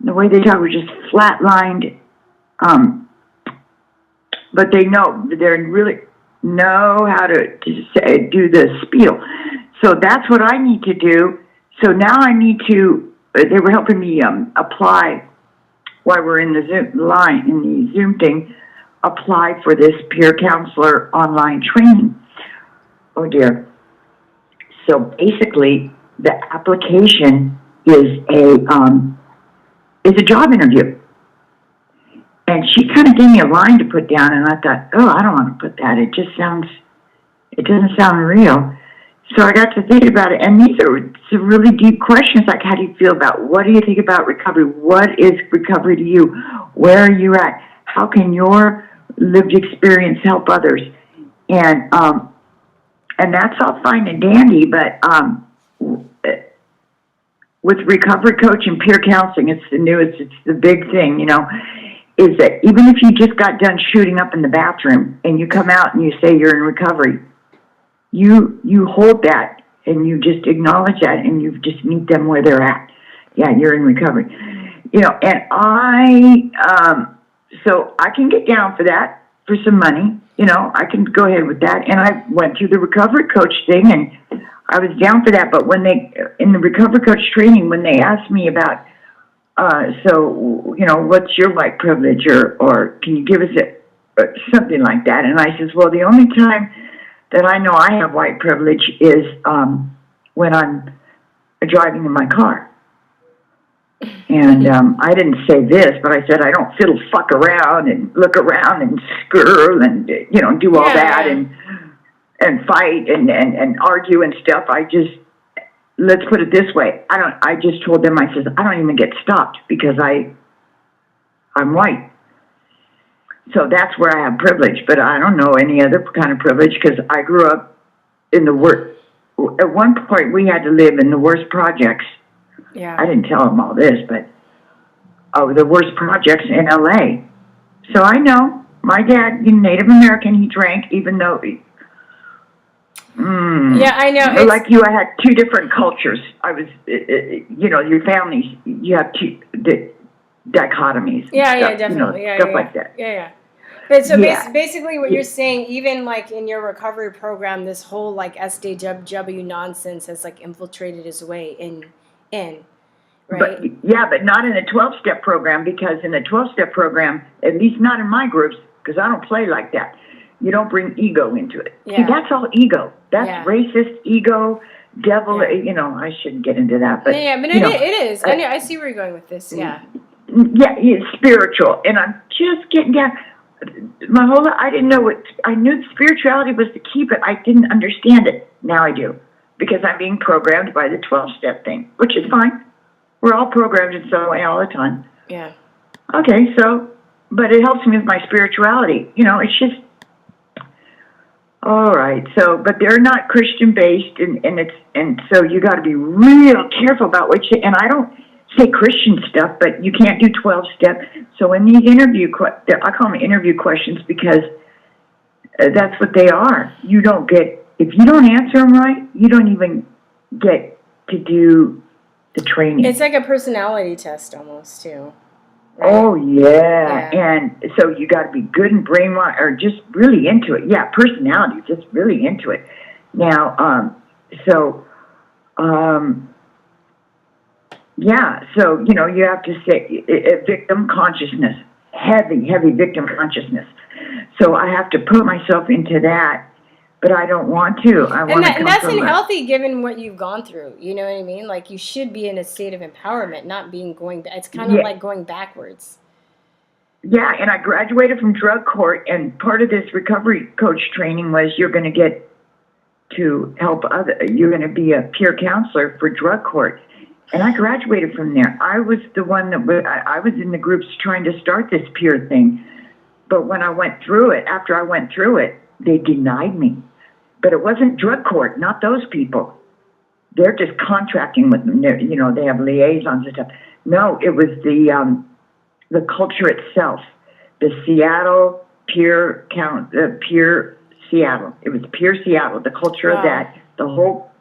the way they talk was just flatlined. But they really know how to say, do the spiel. So that's what I need to do. So now I need to. They were helping me apply while we're in the Zoom thing. Apply for this peer counselor online training. Oh dear. So basically, the application is a job interview. And she kind of gave me a line to put down, and I thought, oh, I don't want to put that. It doesn't sound real. So I got to thinking about it, and these are some really deep questions, like how do you feel about, what do you think about recovery? What is recovery to you? Where are you at? How can your lived experience help others? And that's all fine and dandy, but with recovery coach and peer counseling, it's the newest, it's the big thing, is that even if you just got done shooting up in the bathroom and you come out and you say you're in recovery, you hold that and you just acknowledge that and you just meet them where they're at. Yeah, you're in recovery. And so I can get down for that, for some money. I can go ahead with that. And I went through the recovery coach thing and I was down for that. But in the recovery coach training, when they asked me about, what's your white privilege or can you give us something like that? And I says, well, the only time that I know I have white privilege is when I'm driving in my car. And I didn't say this, but I said I don't fiddle fuck around and look around and skirl and do all that and fight and argue and stuff. Let's put it this way. I just told them, I says, I don't even get stopped because I'm white. So that's where I have privilege, but I don't know any other kind of privilege because I grew up in the worst. At one point, we had to live in the worst projects. Yeah. I didn't tell them all this, but the worst projects in LA. So I know my dad, Native American, he drank even though yeah, I know. Like you, I had two different cultures. I was, your families, you have two dichotomies. Yeah, definitely. Stuff like that. Yeah. But so basically what you're saying, even like in your recovery program, this whole like SJW nonsense has like infiltrated its way in, right? But not in a 12-step program, because in a 12-step program, at least not in my groups, because I don't play like that. You don't bring ego into it. Yeah. See, that's all ego. That's racist ego, devil. I shouldn't get into that, but it is. I see where you're going with this. Yeah. Yeah, it's spiritual, and I'm just getting down. My whole life, I didn't know I knew spirituality was the key, but I didn't understand it. Now I do, because I'm being programmed by the 12-step thing, which is fine. We're all programmed in some way all the time. Yeah. Okay, but it helps me with my spirituality. It's just, all right. So, but they're not Christian-based, and so you got to be real careful about what you, and I don't say Christian stuff, but you can't do 12-step. So in these I call them interview questions because that's what they are. You don't get, if you don't answer them right, you don't even get to do the training. It's like a personality test almost too. Right? Oh yeah. And so you got to be good and brainwashed, or just really into it. Yeah, personality, just really into it. Now, so, you have to say victim consciousness, heavy victim consciousness. So I have to put myself into that, but I don't want to. And that's unhealthy given what you've gone through. You know what I mean? Like you should be in a state of empowerment, not it's kind of like going backwards. Yeah, and I graduated from drug court, and part of this recovery coach training was you're going to get to help you're going to be a peer counselor for drug court. And I graduated from there. I was the one I was in the groups trying to start this peer thing. But when I went through it, after I went through it, they denied me. But it wasn't drug court, not those people. They're just contracting with them. They have liaisons and stuff. No, it was the culture itself. the Seattle Peer Seattle. It was Peer Seattle. The culture of that, the whole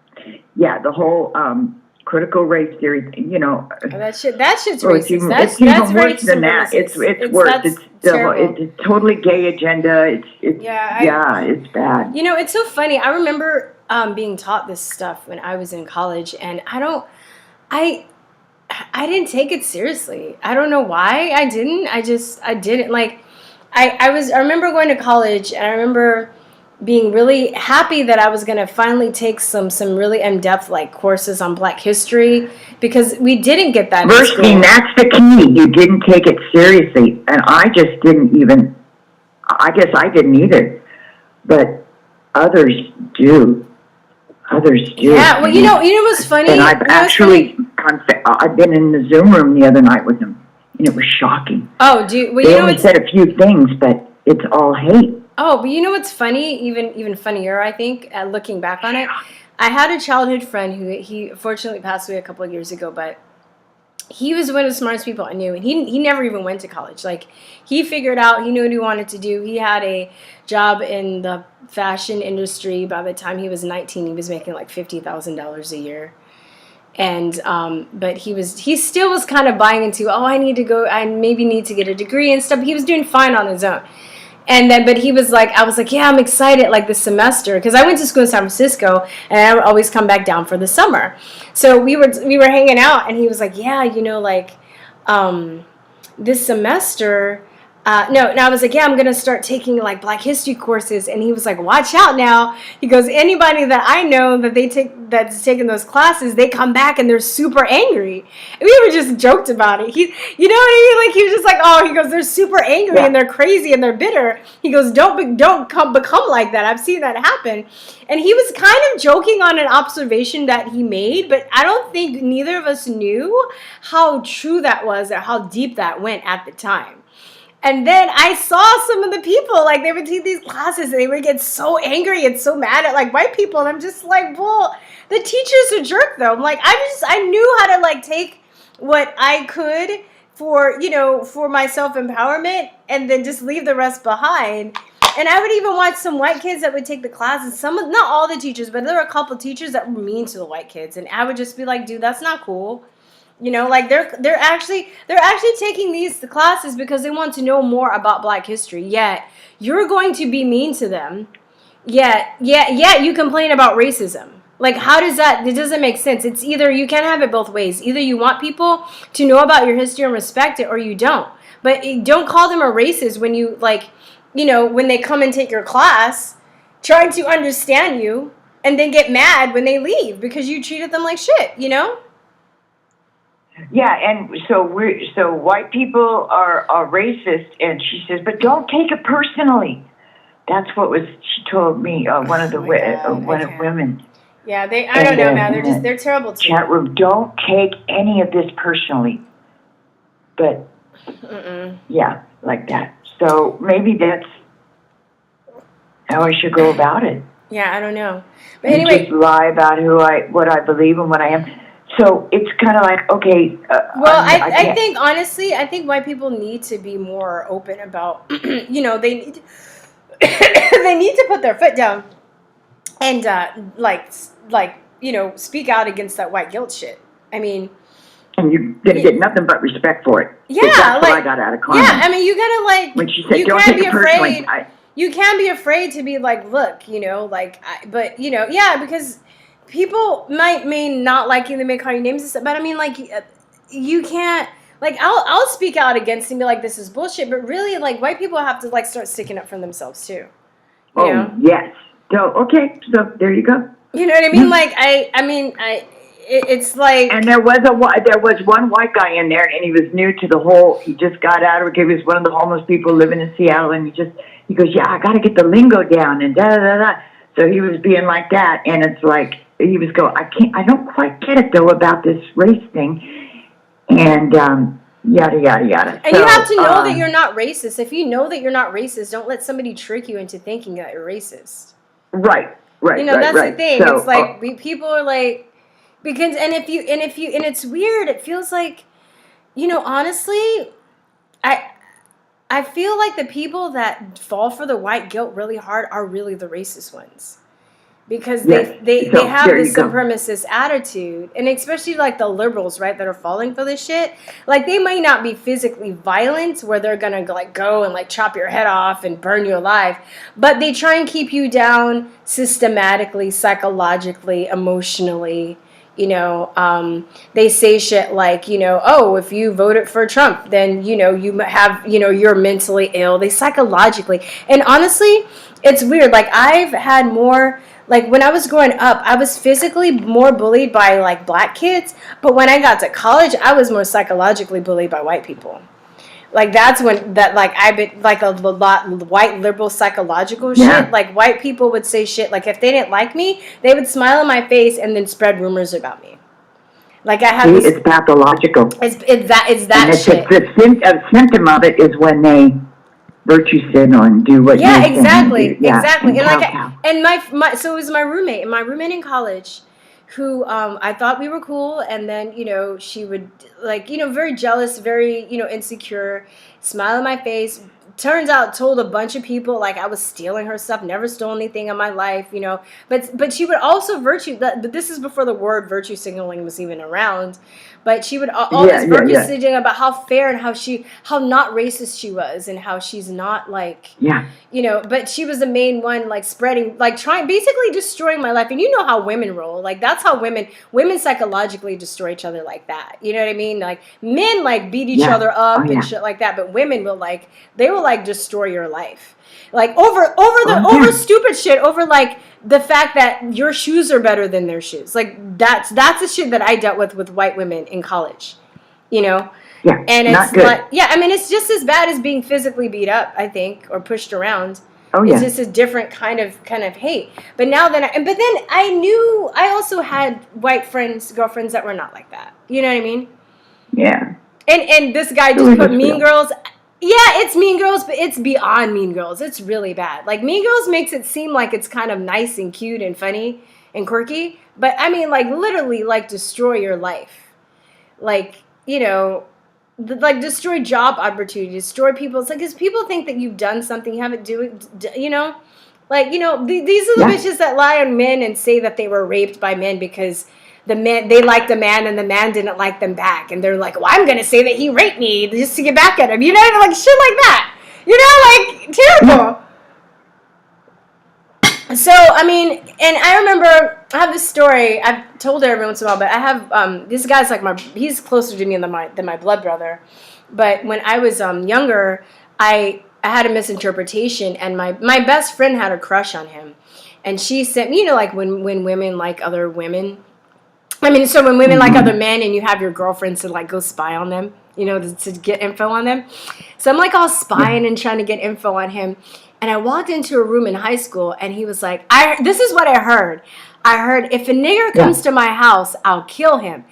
critical race theory. You know, that shit's oh, racist. It's That's even very worse than that. It's worse. It's a totally gay agenda. It's bad. You know, it's so funny. I remember being taught this stuff when I was in college, and I didn't take it seriously. I don't know why I didn't. I didn't. Like, I remember going to college, and I remember being really happy that I was going to finally take some really in-depth like courses on Black history, because we didn't get that in school. Firstly, that's the key. You didn't take it seriously, and I just didn't even. I guess I didn't either, but others do. Yeah, well, you know what's funny? And I've I've been in the Zoom room the other night with them, and it was shocking. Oh, they only said a few things, but it's all hate. Oh, but you know what's funny? Even funnier, I think, looking back on it. I had a childhood friend who he fortunately passed away a couple of years ago, but he was one of the smartest people I knew, and he never even went to college. Like, he figured out, he knew what he wanted to do. He had a job in the fashion industry. By the time he was 19, he was making like $50,000 a year. And but he still was kind of buying into, I maybe need to get a degree and stuff. He was doing fine on his own. And then, but he was like, I was like, yeah, I'm excited, like, this semester, because I went to school in San Francisco, and I would always come back down for the summer. So we were hanging out, and he was like, yeah, you know, like, this semester, and I was like, yeah, I'm going to start taking, like, Black history courses. And he was like, watch out now. He goes, anybody that I know that's taking those classes, they come back and they're super angry. And we were just joked about it. You know what I mean? Like, he was just like, he goes, they're super angry and they're crazy and they're bitter. He goes, don't become like that. I've seen that happen. And he was kind of joking on an observation that he made, but I don't think neither of us knew how true that was or how deep that went at the time. And then I saw some of the people, like, they would take these classes and they would get so angry and so mad at, like, white people. And I'm just like, well, the teacher's a jerk, though. I'm like, I knew how to, like, take what I could for my self-empowerment and then just leave the rest behind. And I would even watch some white kids that would take the classes. Not all the teachers, but there were a couple teachers that were mean to the white kids. And I would just be like, dude, that's not cool. You know, like, they're actually taking these classes because they want to know more about Black history. Yet you're going to be mean to them. Yet you complain about racism. Like, how does that? It doesn't make sense. It's either you can't have it both ways. Either you want people to know about your history and respect it, or you don't. But don't call them a racist when you, like, you know, when they come and take your class, trying to understand you, and then get mad when they leave because you treated them like shit. You know. Yeah, and so white people are racist, and she says, but don't take it personally. That's what she told me. One of women. Yeah, I don't know, man. They're terrible too. Chat room, don't take any of this personally. But yeah, like that. So maybe that's how I should go about it. Yeah, I don't know. But and anyway, just lie about what I believe and what I am. So it's kind of like, okay. I think, honestly, white people need to be more open about, you know, they need to put their foot down and, you know, speak out against that white guilt shit. I mean. And you're going to get nothing but respect for it. Yeah. That's what I got out of comments. Yeah, I mean, you got to, like. When she said, don't take it personally. You can't be afraid to be like, look, you know, like, but, you know, yeah, because people may not like you, they may call you names and stuff, but I mean, like, you can't, like, I'll speak out against and be like, this is bullshit, but really, like, white people have to, like, start sticking up for themselves too. You know? Yes. So, okay, so there you go. You know what I mean? Like, it's like. And there was one white guy in there, and he was new to the whole. He just got out of it. He was one of the homeless people living in Seattle, and he goes, yeah, I got to get the lingo down, and da da da da. So he was being like that, and it's like he was going, I don't quite get it though about this race thing, and yada yada yada. And you have to know that you're not racist. If you know that you're not racist, don't let somebody trick you into thinking that you're racist. Right. You know, that's the thing. So, it's like people are like, because and it's weird. It feels like, you know, honestly, I feel like the people that fall for the white guilt really hard are really the racist ones. Because they have this supremacist attitude, and especially like the liberals, right, that are falling for this shit. Like, they might not be physically violent where they're gonna like go and like chop your head off and burn you alive, but they try and keep you down systematically, psychologically, emotionally. You know, they say shit like, you know, oh, if you voted for Trump, then, you know, you have, you know, you're mentally ill. They psychologically, and honestly, it's weird. Like, I've had more. Like, when I was growing up, I was physically more bullied by, like, black kids. But when I got to college, I was more psychologically bullied by white people. Like, that's when, that, like, I've been, like, a lot white liberal psychological shit. Like, white people would say shit. Like, if they didn't like me, they would smile in my face and then spread rumors about me. Like, I have it's pathological. It's that and shit. The symptom of it is when they virtue signal and do what you're saying. Exactly. And And like, my so it was my roommate in college, who I thought we were cool, and then, you know, she would, like, you know, very jealous, very, you know, insecure, smile in my face. Turns out, told a bunch of people like I was stealing her stuff. Never stole anything in my life, you know. But she would also but this is before the word virtue signaling was even around. But she would always virtue signaling about how fair and how not racist she was, and how she's not like, you know. But she was the main one, like, spreading, like, trying, basically destroying my life. And you know how women roll. Like, that's how women psychologically destroy each other like that. You know what I mean? Like, men like beat each other up and shit like that, but women will like, they will like destroy your life, like over stupid shit, over like the fact that your shoes are better than their shoes. Like, that's the shit that I dealt with white women in college, you know. And it's like, I mean, it's just as bad as being physically beat up, I think, or pushed around. It's just a different kind of hate. But now that but then I also had white girlfriends that were not like that. You know what I mean? Yeah. And this guy just put Mean Girls. Yeah, it's Mean Girls, but it's beyond Mean Girls. It's really bad. Like, Mean Girls makes it seem like it's kind of nice and cute and funny and quirky. But, I mean, like, literally, like, destroy your life. Like, you know, like, destroy job opportunities, destroy people. It's like, because people think that you've done something, you haven't you know? Like, you know, these are the bitches that lie on men and say that they were raped by men because they liked a man and the man didn't like them back, and they're like, well, I'm gonna say that he raped me just to get back at him, you know, like shit like that, you know, like terrible. So I mean, and I remember I have this story I've told it every once in a while, but I have this guy's like he's closer to me than my blood brother, but when I was younger, I had a misinterpretation, and my best friend had a crush on him, and she sent me, you know, like when women like other women. I mean, so when women like other men, and you have your girlfriends to like go spy on them, you know, to get info on them. So I'm like all spying and trying to get info on him. And I walked into a room in high school, and he was like, this is what I heard. I heard, if a nigger comes to my house, I'll kill him.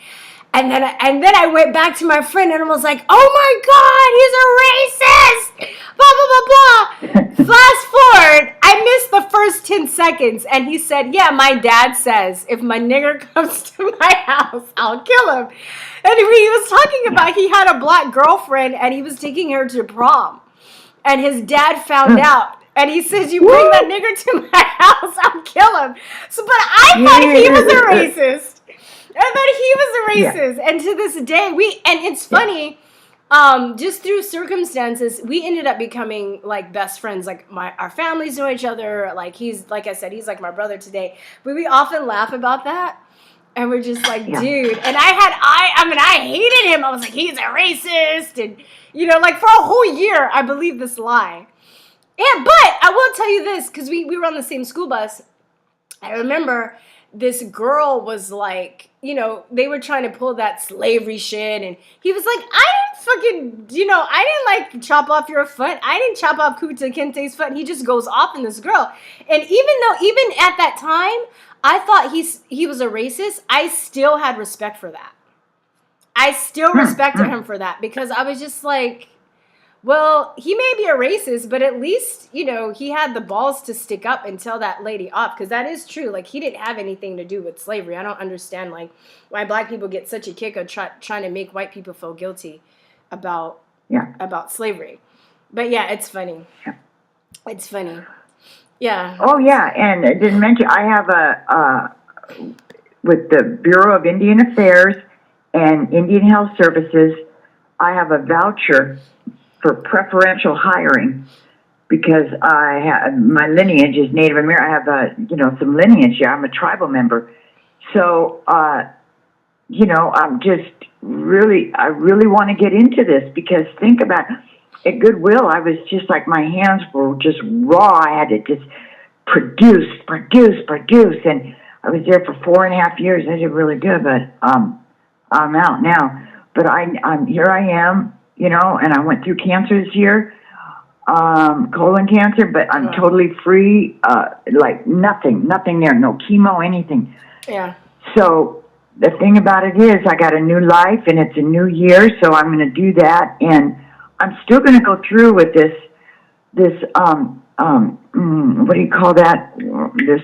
And then I went back to my friend and was like, oh my God, he's a racist! Blah, blah, blah, blah. Fast forward, I missed the first 10 seconds. And he said, yeah, my dad says, if my nigger comes to my house, I'll kill him. And he was talking about he had a black girlfriend, and he was taking her to prom. And his dad found out. And he says, you bring that nigger to my house, I'll kill him. So, but I thought he was a racist. I thought he was a racist, and to this day, and it's funny, just through circumstances, we ended up becoming like best friends. Like our families know each other. Like like I said, he's like my brother today. But we often laugh about that, and we're just like, dude. And I hated him. I was like, he's a racist, and you know, like for a whole year, I believed this lie. Yeah, but I will tell you this, because we were on the same school bus. I remember this girl was like, you know, they were trying to pull that slavery shit, and he was like, I didn't like chop off your foot. I didn't chop off Kunta Kinte's foot. And he just goes off on this girl. And even at that time, I thought he was a racist, I still had respect for that. I still respected him for that, because I was just like, well, he may be a racist, but at least, you know, he had the balls to stick up and tell that lady off, because that is true. Like, he didn't have anything to do with slavery. I don't understand, like, why black people get such a kick of trying to make white people feel guilty about slavery. But yeah, it's funny. It's funny. Yeah. Oh yeah, and I didn't mention I have with the Bureau of Indian Affairs and Indian Health Services, I have a voucher for preferential hiring because I have my lineage is Native American. I have some lineage. Yeah, I'm a tribal member, so I'm just I really want to get into this because think about it. At Goodwill, I was just like my hands were just raw. I had to just produce, and I was there for 4.5 years. I did really good, but I'm out now. But I'm here. I am, and I went through cancer this year, colon cancer, but I'm totally free. Like nothing there, no chemo, anything. Yeah. So the thing about it is, I got a new life, and it's a new year, so I'm going to do that, and I'm still going to go through with this what do you call that? This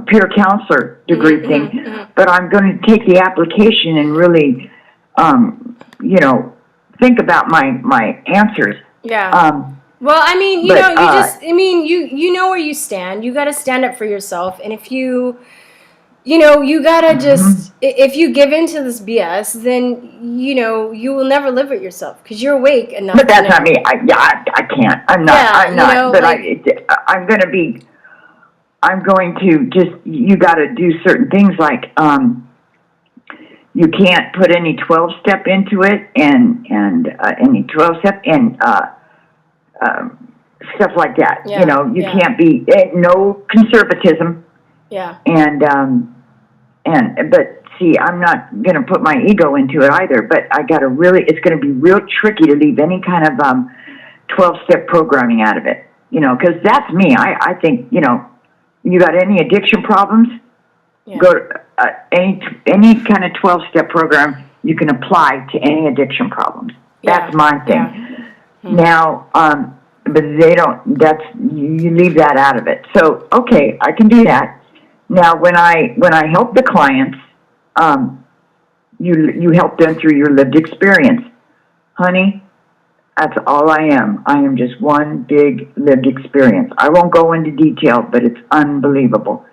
peer counselor degree thing. But I'm going to take the application and really, think about my answers. Yeah. Well, I mean, you know where you stand. You got to stand up for yourself, and if you gotta just, if you give in to this BS, then, you will never live it yourself because you're awake enough. But that's not me. I can't. I'm not. But I'm going to just, you gotta do certain things like, you can't put any 12-step into it and any 12-step and, stuff like that. Yeah, You can't be, no conservatism. Yeah. But see, I'm not going to put my ego into it either, but it's going to be real tricky to leave any kind of 12-step programming out of it, because that's me. I think, you got any addiction problems, go to any kind of 12-step program you can apply to any addiction problems. That's my thing. Yeah. Now, but they don't, you leave that out of it. So, okay, I can do that. Now, when I help the clients, you help them through your lived experience. Honey, that's all I am. I am just one big lived experience. I won't go into detail, but it's unbelievable.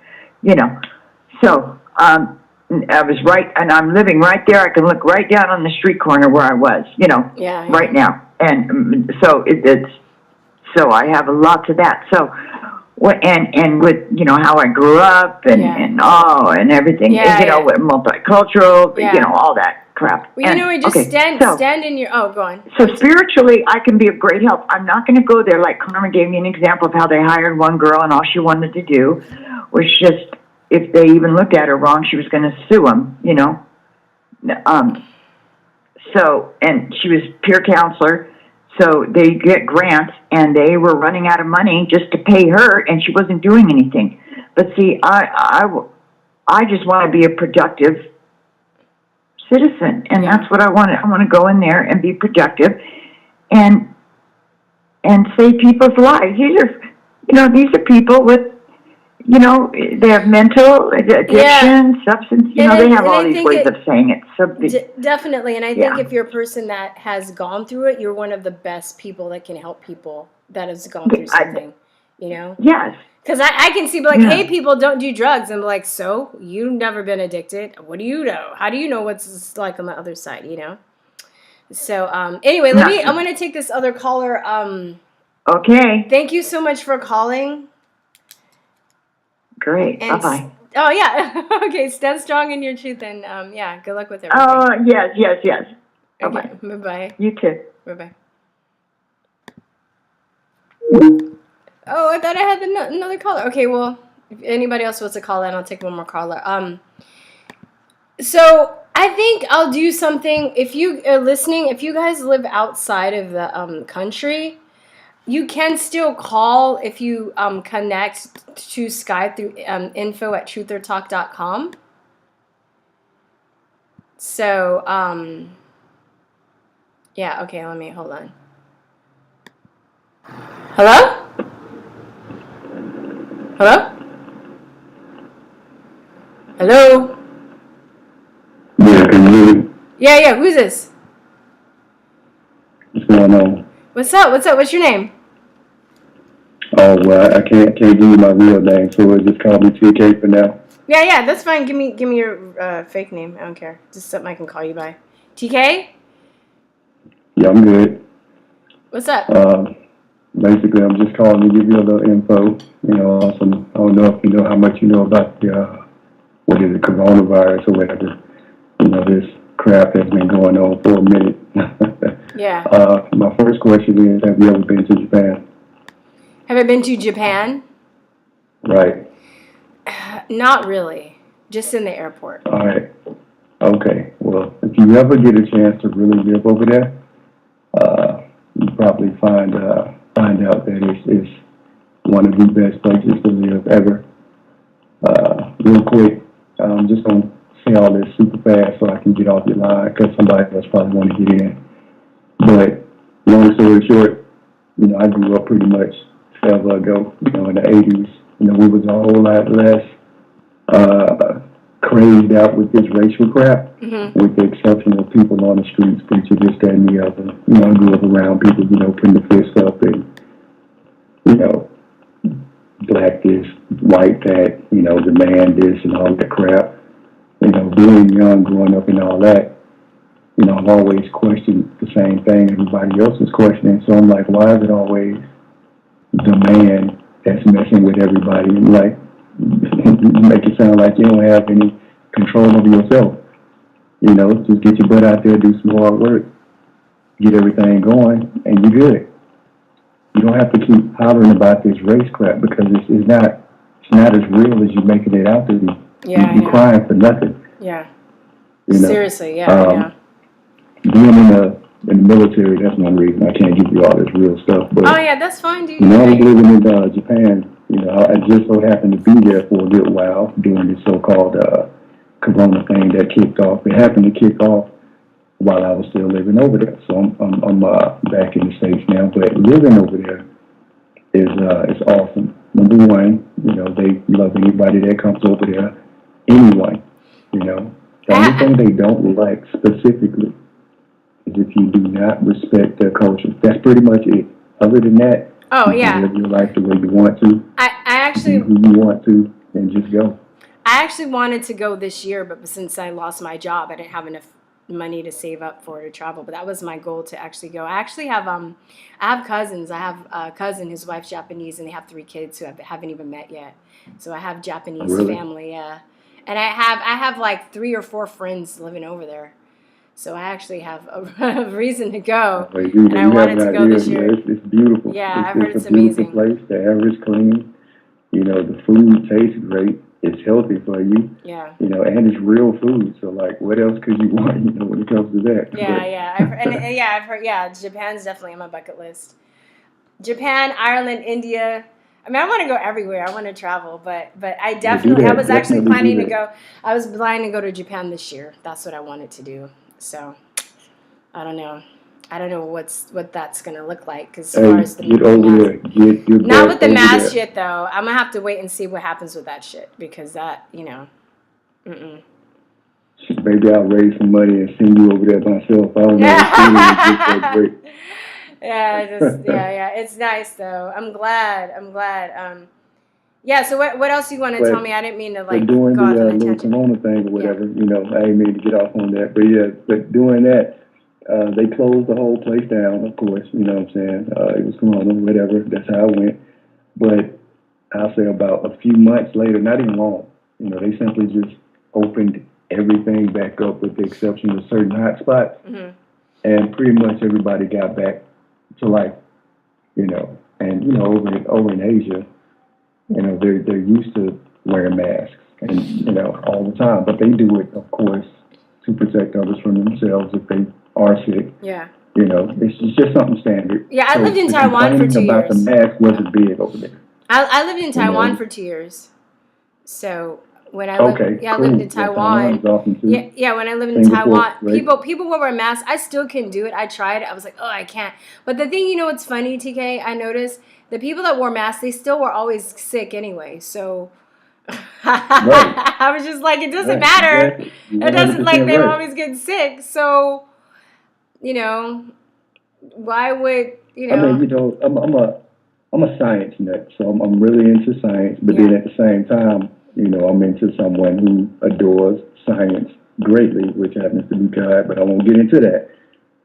So, I was right, and I'm living right there. I can look right down on the street corner where I was, right now. And so so I have lots of that. So, and with, how I grew up and everything, with multicultural, all that crap. Well, just stand in your, go on. So spiritually, I can be of great help. I'm not going to go there like Carmen gave me an example of how they hired one girl and all she wanted to do was just, if they even looked at her wrong, she was going to sue them, So, and she was peer counselor. So they get grants, and they were running out of money just to pay her, and she wasn't doing anything. But see, I just want to be a productive citizen, and that's what I want. I want to go in there and be productive, and save people's lives. These are people with, they have mental addiction, substance. They have all these ways of saying it. So definitely, and I think if you're a person that has gone through it, you're one of the best people that can help people that has gone through something. Yes. Because I can see, like, hey, people don't do drugs, and like, so you've never been addicted. What do you know? How do you know what's like on the other side? So anyway, I'm gonna take this other caller. Okay. Thank you so much for calling. Great. Bye-bye. Oh, yeah. Okay, stand strong in your truth, and good luck with everything. Oh, yes. Okay, bye-bye. You too. Bye-bye. Oh, I thought I had another caller. Okay, well, if anybody else wants to call in, I'll take one more caller. So I think I'll do something. If you are listening, if you guys live outside of the country, you can still call if you connect to Skype through info@TrutherTalk.com. So, okay, hold on. Hello? Hello? Hello? Yeah, can you hear me? Yeah, who's this? It's not going on? What's up? What's up? What's your name? Oh, well, I can't give you my real name, so just call me TK for now. Yeah, that's fine. Give me your fake name. I don't care. Just something I can call you by. TK? Yeah, I'm good. What's up? Basically, I'm just calling to give you a little info. You know, I don't know if you know how much you know about the, what is it, coronavirus or whatever. You know, this crap has been going on for a minute. Yeah. My first question is, have you ever been to Japan? Have I been to Japan? Right. Not really. Just in the airport. All right. Okay. Well, if you ever get a chance to really live over there, you probably find out that it's one of the best places to live ever. Real quick, I'm just going to say all this super fast so I can get off your line because somebody else probably want to get in. But long story short, you know, I grew up pretty much forever ago, you know, in the 80s. You know, we was a whole lot less crazed out with this racial crap, with the exception of people on the streets preaching this, that, and the other. You know, I grew up around people, you know, putting the fist up and, you know, black this, white that, you know, the man this and all that crap. You know, being young, growing up and all that, you know, I've always questioned the same thing everybody else is questioning. So I'm like, why is it always the man that's messing with everybody? And like, you make it sound like you don't have any control over yourself. You know, just get your butt out there, do some hard work, get everything going, and you're good. You don't have to keep hollering about this race crap because it's not as real as you're making it out to be. You're crying for nothing. Yeah. You know? Seriously, yeah. Being in the military, that's one reason I can't give you all this real stuff. But, oh, yeah, that's fine, dude. You know, I was living in Japan. You know, I just so happened to be there for a little while during this so-called Corona thing that kicked off. It happened to kick off while I was still living over there. So I'm back in the States now. But living over there is awesome. Number one, you know, they love anybody that comes over there. Anyone, you know. The only thing they don't like specifically is if you do not respect their culture. That's pretty much it. Other than that, you can live your life the way you want to. I actually, who you want to, and just go. I actually wanted to go this year, but since I lost my job, I didn't have enough money to save up for to travel. But that was my goal, to actually go. I actually have I have cousins. I have a cousin whose wife's Japanese, and they have 3 kids who I haven't even met yet. So I have Japanese family, and I have like 3 or 4 friends living over there. So I actually have a reason to go, and I wanted to go this year. It's beautiful. Yeah, I've heard it's amazing. amazing. It's a beautiful place. The air is clean. You know, the food tastes great. It's healthy for you. Yeah. You know, and it's real food. So, like, what else could you want, you know, when it comes to that? I've heard, Japan's definitely on my bucket list. Japan, Ireland, India. I mean, I want to go everywhere. I want to travel, but I definitely, I was actually planning to go. I was planning to go to Japan this year. That's what I wanted to do. So, I don't know. I don't know what that's gonna look like, because as far as the get over there. Get your not with the mask shit though. I'm gonna have to wait and see what happens with that shit, because that, you know, Maybe I'll raise some money and send you over there myself. I don't know. It's nice though. I'm glad. So what else do you want to tell me? I didn't mean to like doing go off on a little tangent. Corona thing or whatever, you know, I ain't mean to get off on that, but doing that, they closed the whole place down, of course, you know what I'm saying? It was Corona, whatever, that's how it went. But I'll say about a few months later, not even long, you know, they simply just opened everything back up with the exception of certain hot spots. And pretty much everybody got back to life, you know. And, you know, over in Asia, you know, they're used to wearing masks and, you know, all the time. But they do it, of course, to protect others from themselves if they are sick. Yeah. You know, it's just something standard. Yeah, I lived in Taiwan for 2 years. About the mask wasn't big over there. I lived in Taiwan for 2 years. So when I lived, I lived in Taiwan. Awesome too. When I lived in Taiwan, people would wear masks. I still couldn't do it. I tried. I was like, I can't. But the thing, you know, what's funny, TK? I noticed the people that wore masks, they still were always sick anyway. So I was just like, it doesn't matter. Exactly. It doesn't, like, they were always getting sick. So, you know, Why would you I know? mean, I'm a science nut, so I'm really into science. But then at the same time, I'm into someone who adores science greatly, which happens to be God. But I won't get into that.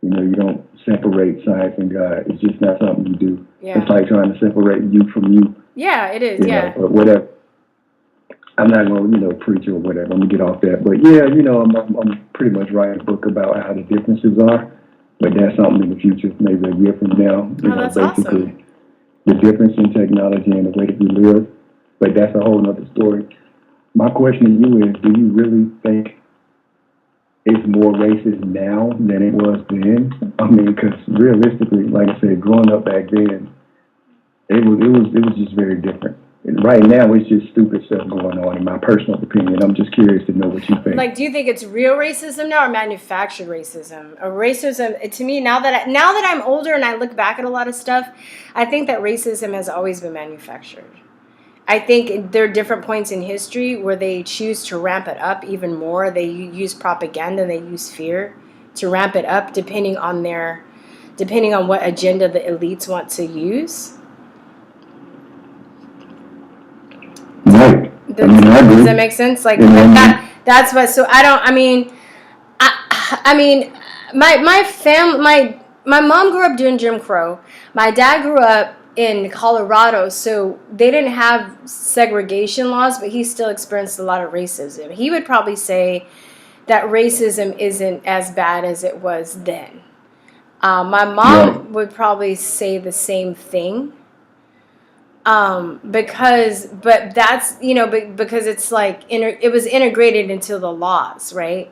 You don't separate science and God. It's just not something you do. Yeah. It's like trying to separate you from you. Yeah, it is. Yeah. But whatever. I'm not gonna, preach or whatever. I'm gonna get off that. But yeah, I'm pretty much writing a book about how the differences are. But that's something in the future, maybe a year from now. That's basically awesome. the difference in technology and the way that we live. But that's a whole other story. My question to you is, do you really think it's more racist now than it was then? I mean, because realistically, like I said, growing up back then, it was just very different. And right now, it's just stupid stuff going on. In my personal opinion, I'm just curious to know what you think. Like, do you think it's real racism now or manufactured racism? Or racism, to me, now that I'm older and I look back at a lot of stuff, I think that racism has always been manufactured. I think there are different points in history where they choose to ramp it up even more. They use propaganda, they use fear to ramp it up, depending on what agenda the elites want to use. Right. Does that make sense? Like that's what. So I mean, my mom grew up during Jim Crow. My dad grew up in Colorado, so they didn't have segregation laws, but he still experienced a lot of racism. He would probably say that racism isn't as bad as it was then. My mom would probably say the same thing. Because it's like it was integrated into the laws, right?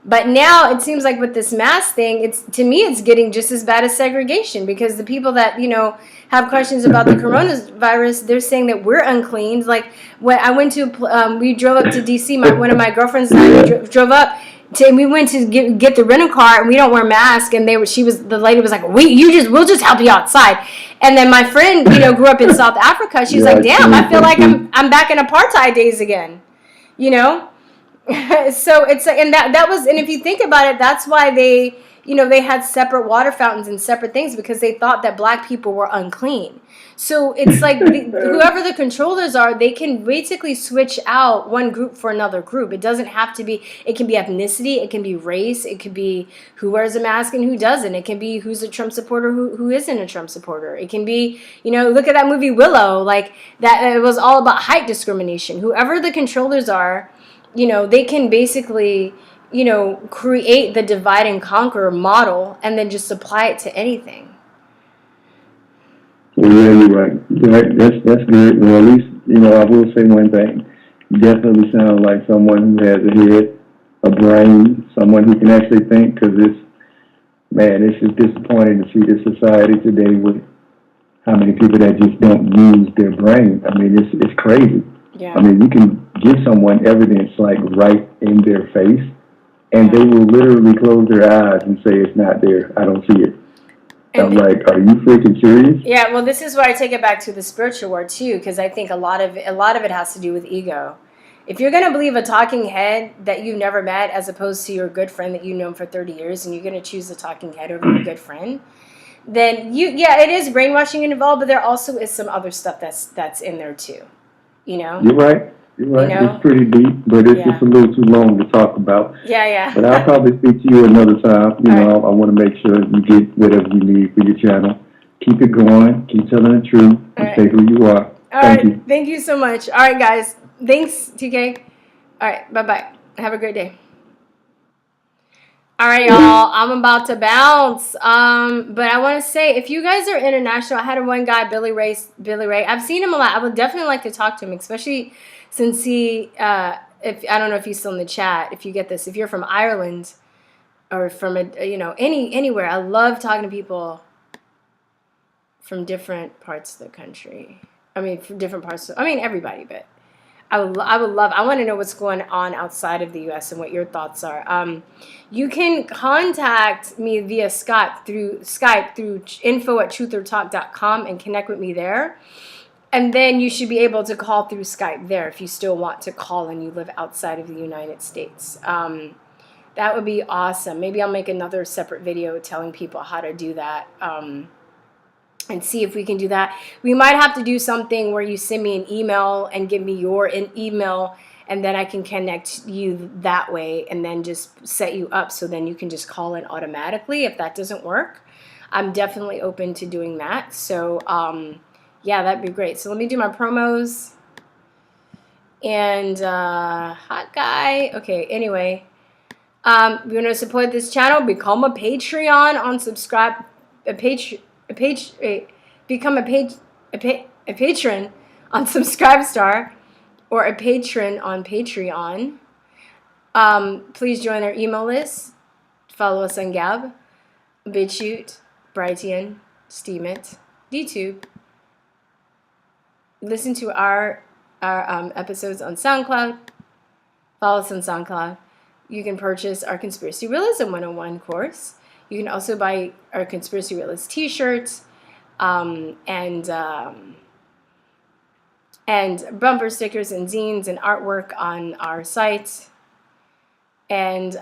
But now it seems like with this mask thing, it's getting just as bad as segregation, because the people that have questions about the coronavirus, they're saying that we're unclean. Like when I went to, we drove up to DC. One of my girlfriends and I drove up. We went to get the rental car, and we don't wear masks. And the lady was like, we'll just help you outside. And then my friend, grew up in South Africa. She's like, damn, I feel like I'm back in apartheid days again, So it's and that was, and if you think about it, that's why they had separate water fountains and separate things, because they thought that black people were unclean. So it's like whoever the controllers are, they can basically switch out one group for another group. It doesn't have to be. It can be ethnicity. It can be race. It could be who wears a mask and who doesn't. It can be who's a Trump supporter, who isn't a Trump supporter. It can be, look at that movie Willow. Like that, it was all about height discrimination. Whoever the controllers are, they can basically, create the divide and conquer model and then just apply it to anything. Yeah, you're right. That's good. Well, at least, I will say one thing. You definitely sound like someone who has a head, a brain, someone who can actually think, because it's just disappointing to see this society today with how many people that just don't use their brain. I mean, it's crazy. Yeah. I mean, you can give someone evidence like right in their face, and they will literally close their eyes and say it's not there. I don't see it. I'm like, are you freaking serious? Yeah, well, this is where I take it back to the spiritual world too, because I think a lot of it has to do with ego. If you're gonna believe a talking head that you never met, as opposed to your good friend that you've known for 30 years, and you're gonna choose the talking head over your good friend, then it is brainwashing involved, but there also is some other stuff that's in there too. You're right. It's pretty deep, but it's just a little too long to talk about. Yeah. But I'll probably speak to you another time. I want to make sure you get whatever you need for your channel. Keep it going. Keep telling the truth. And stay who you are. Thank you. Thank you so much. All right, guys. Thanks, TK. All right. Bye-bye. Have a great day. All right, y'all. I'm about to bounce. But I want to say, if you guys are international, I had one guy, Billy Ray. I've seen him a lot. I would definitely like to talk to him, especially since he, if I don't know if he's still in the chat. If you get this, if you're from Ireland or from anywhere, I love talking to people from different parts of the country. From different parts. Everybody, but I would love. I want to know what's going on outside of the U.S. and what your thoughts are. You can contact me via Skype through info@TrutherTalk.com and connect with me there. And then you should be able to call through Skype there if you still want to call and you live outside of the United States. That would be awesome. Maybe I'll make another separate video telling people how to do that. And see if we can do that. We might have to do something where you send me an email and give me your email, and then I can connect you that way and then just set you up so then you can just call in automatically. If that doesn't work, I'm definitely open to doing that. So yeah, that'd be great. So let me do my promos. And hot guy. Okay, anyway, if you want to support this channel, become a Patreon on subscribe, become a patron on Subscribestar or a patron on Patreon. Please join our email list. Follow us on Gab, Chute, Brighteon, Steemit, DTUBE. Listen to our episodes on SoundCloud. Follow us on SoundCloud. You can purchase our Conspiracy Realism 101 course. You can also buy our Conspiracy Realist t-shirts and bumper stickers and zines and artwork on our site. And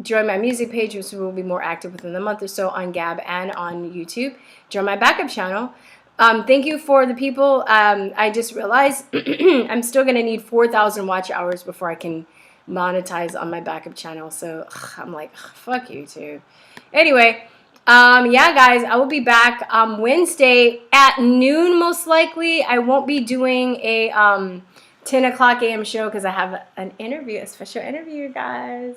join my music page, which will be more active within the month or so on Gab and on YouTube. Join my backup channel. Thank you for the people. I just realized I'm still going to need 4,000 watch hours before I can monetize on my backup channel. So I'm like, fuck YouTube. Anyway, yeah, guys, I will be back Wednesday at noon, most likely. I won't be doing a 10 o'clock a.m. show because I have an interview, a special interview, guys.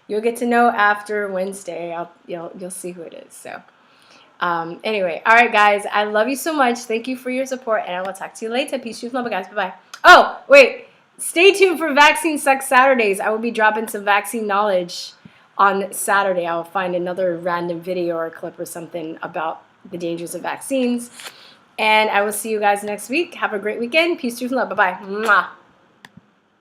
You'll get to know after Wednesday. You'll see who it is. So anyway, all right, guys, I love you so much. Thank you for your support, and I will talk to you later. Peace, truth, love, guys. Bye-bye. Oh, wait. Stay tuned for Vaccine Sucks Saturdays. I will be dropping some vaccine knowledge on Saturday. I will find another random video or clip or something about the dangers of vaccines. And I will see you guys next week. Have a great weekend. Peace, truth, and love. Bye-bye. Mwah.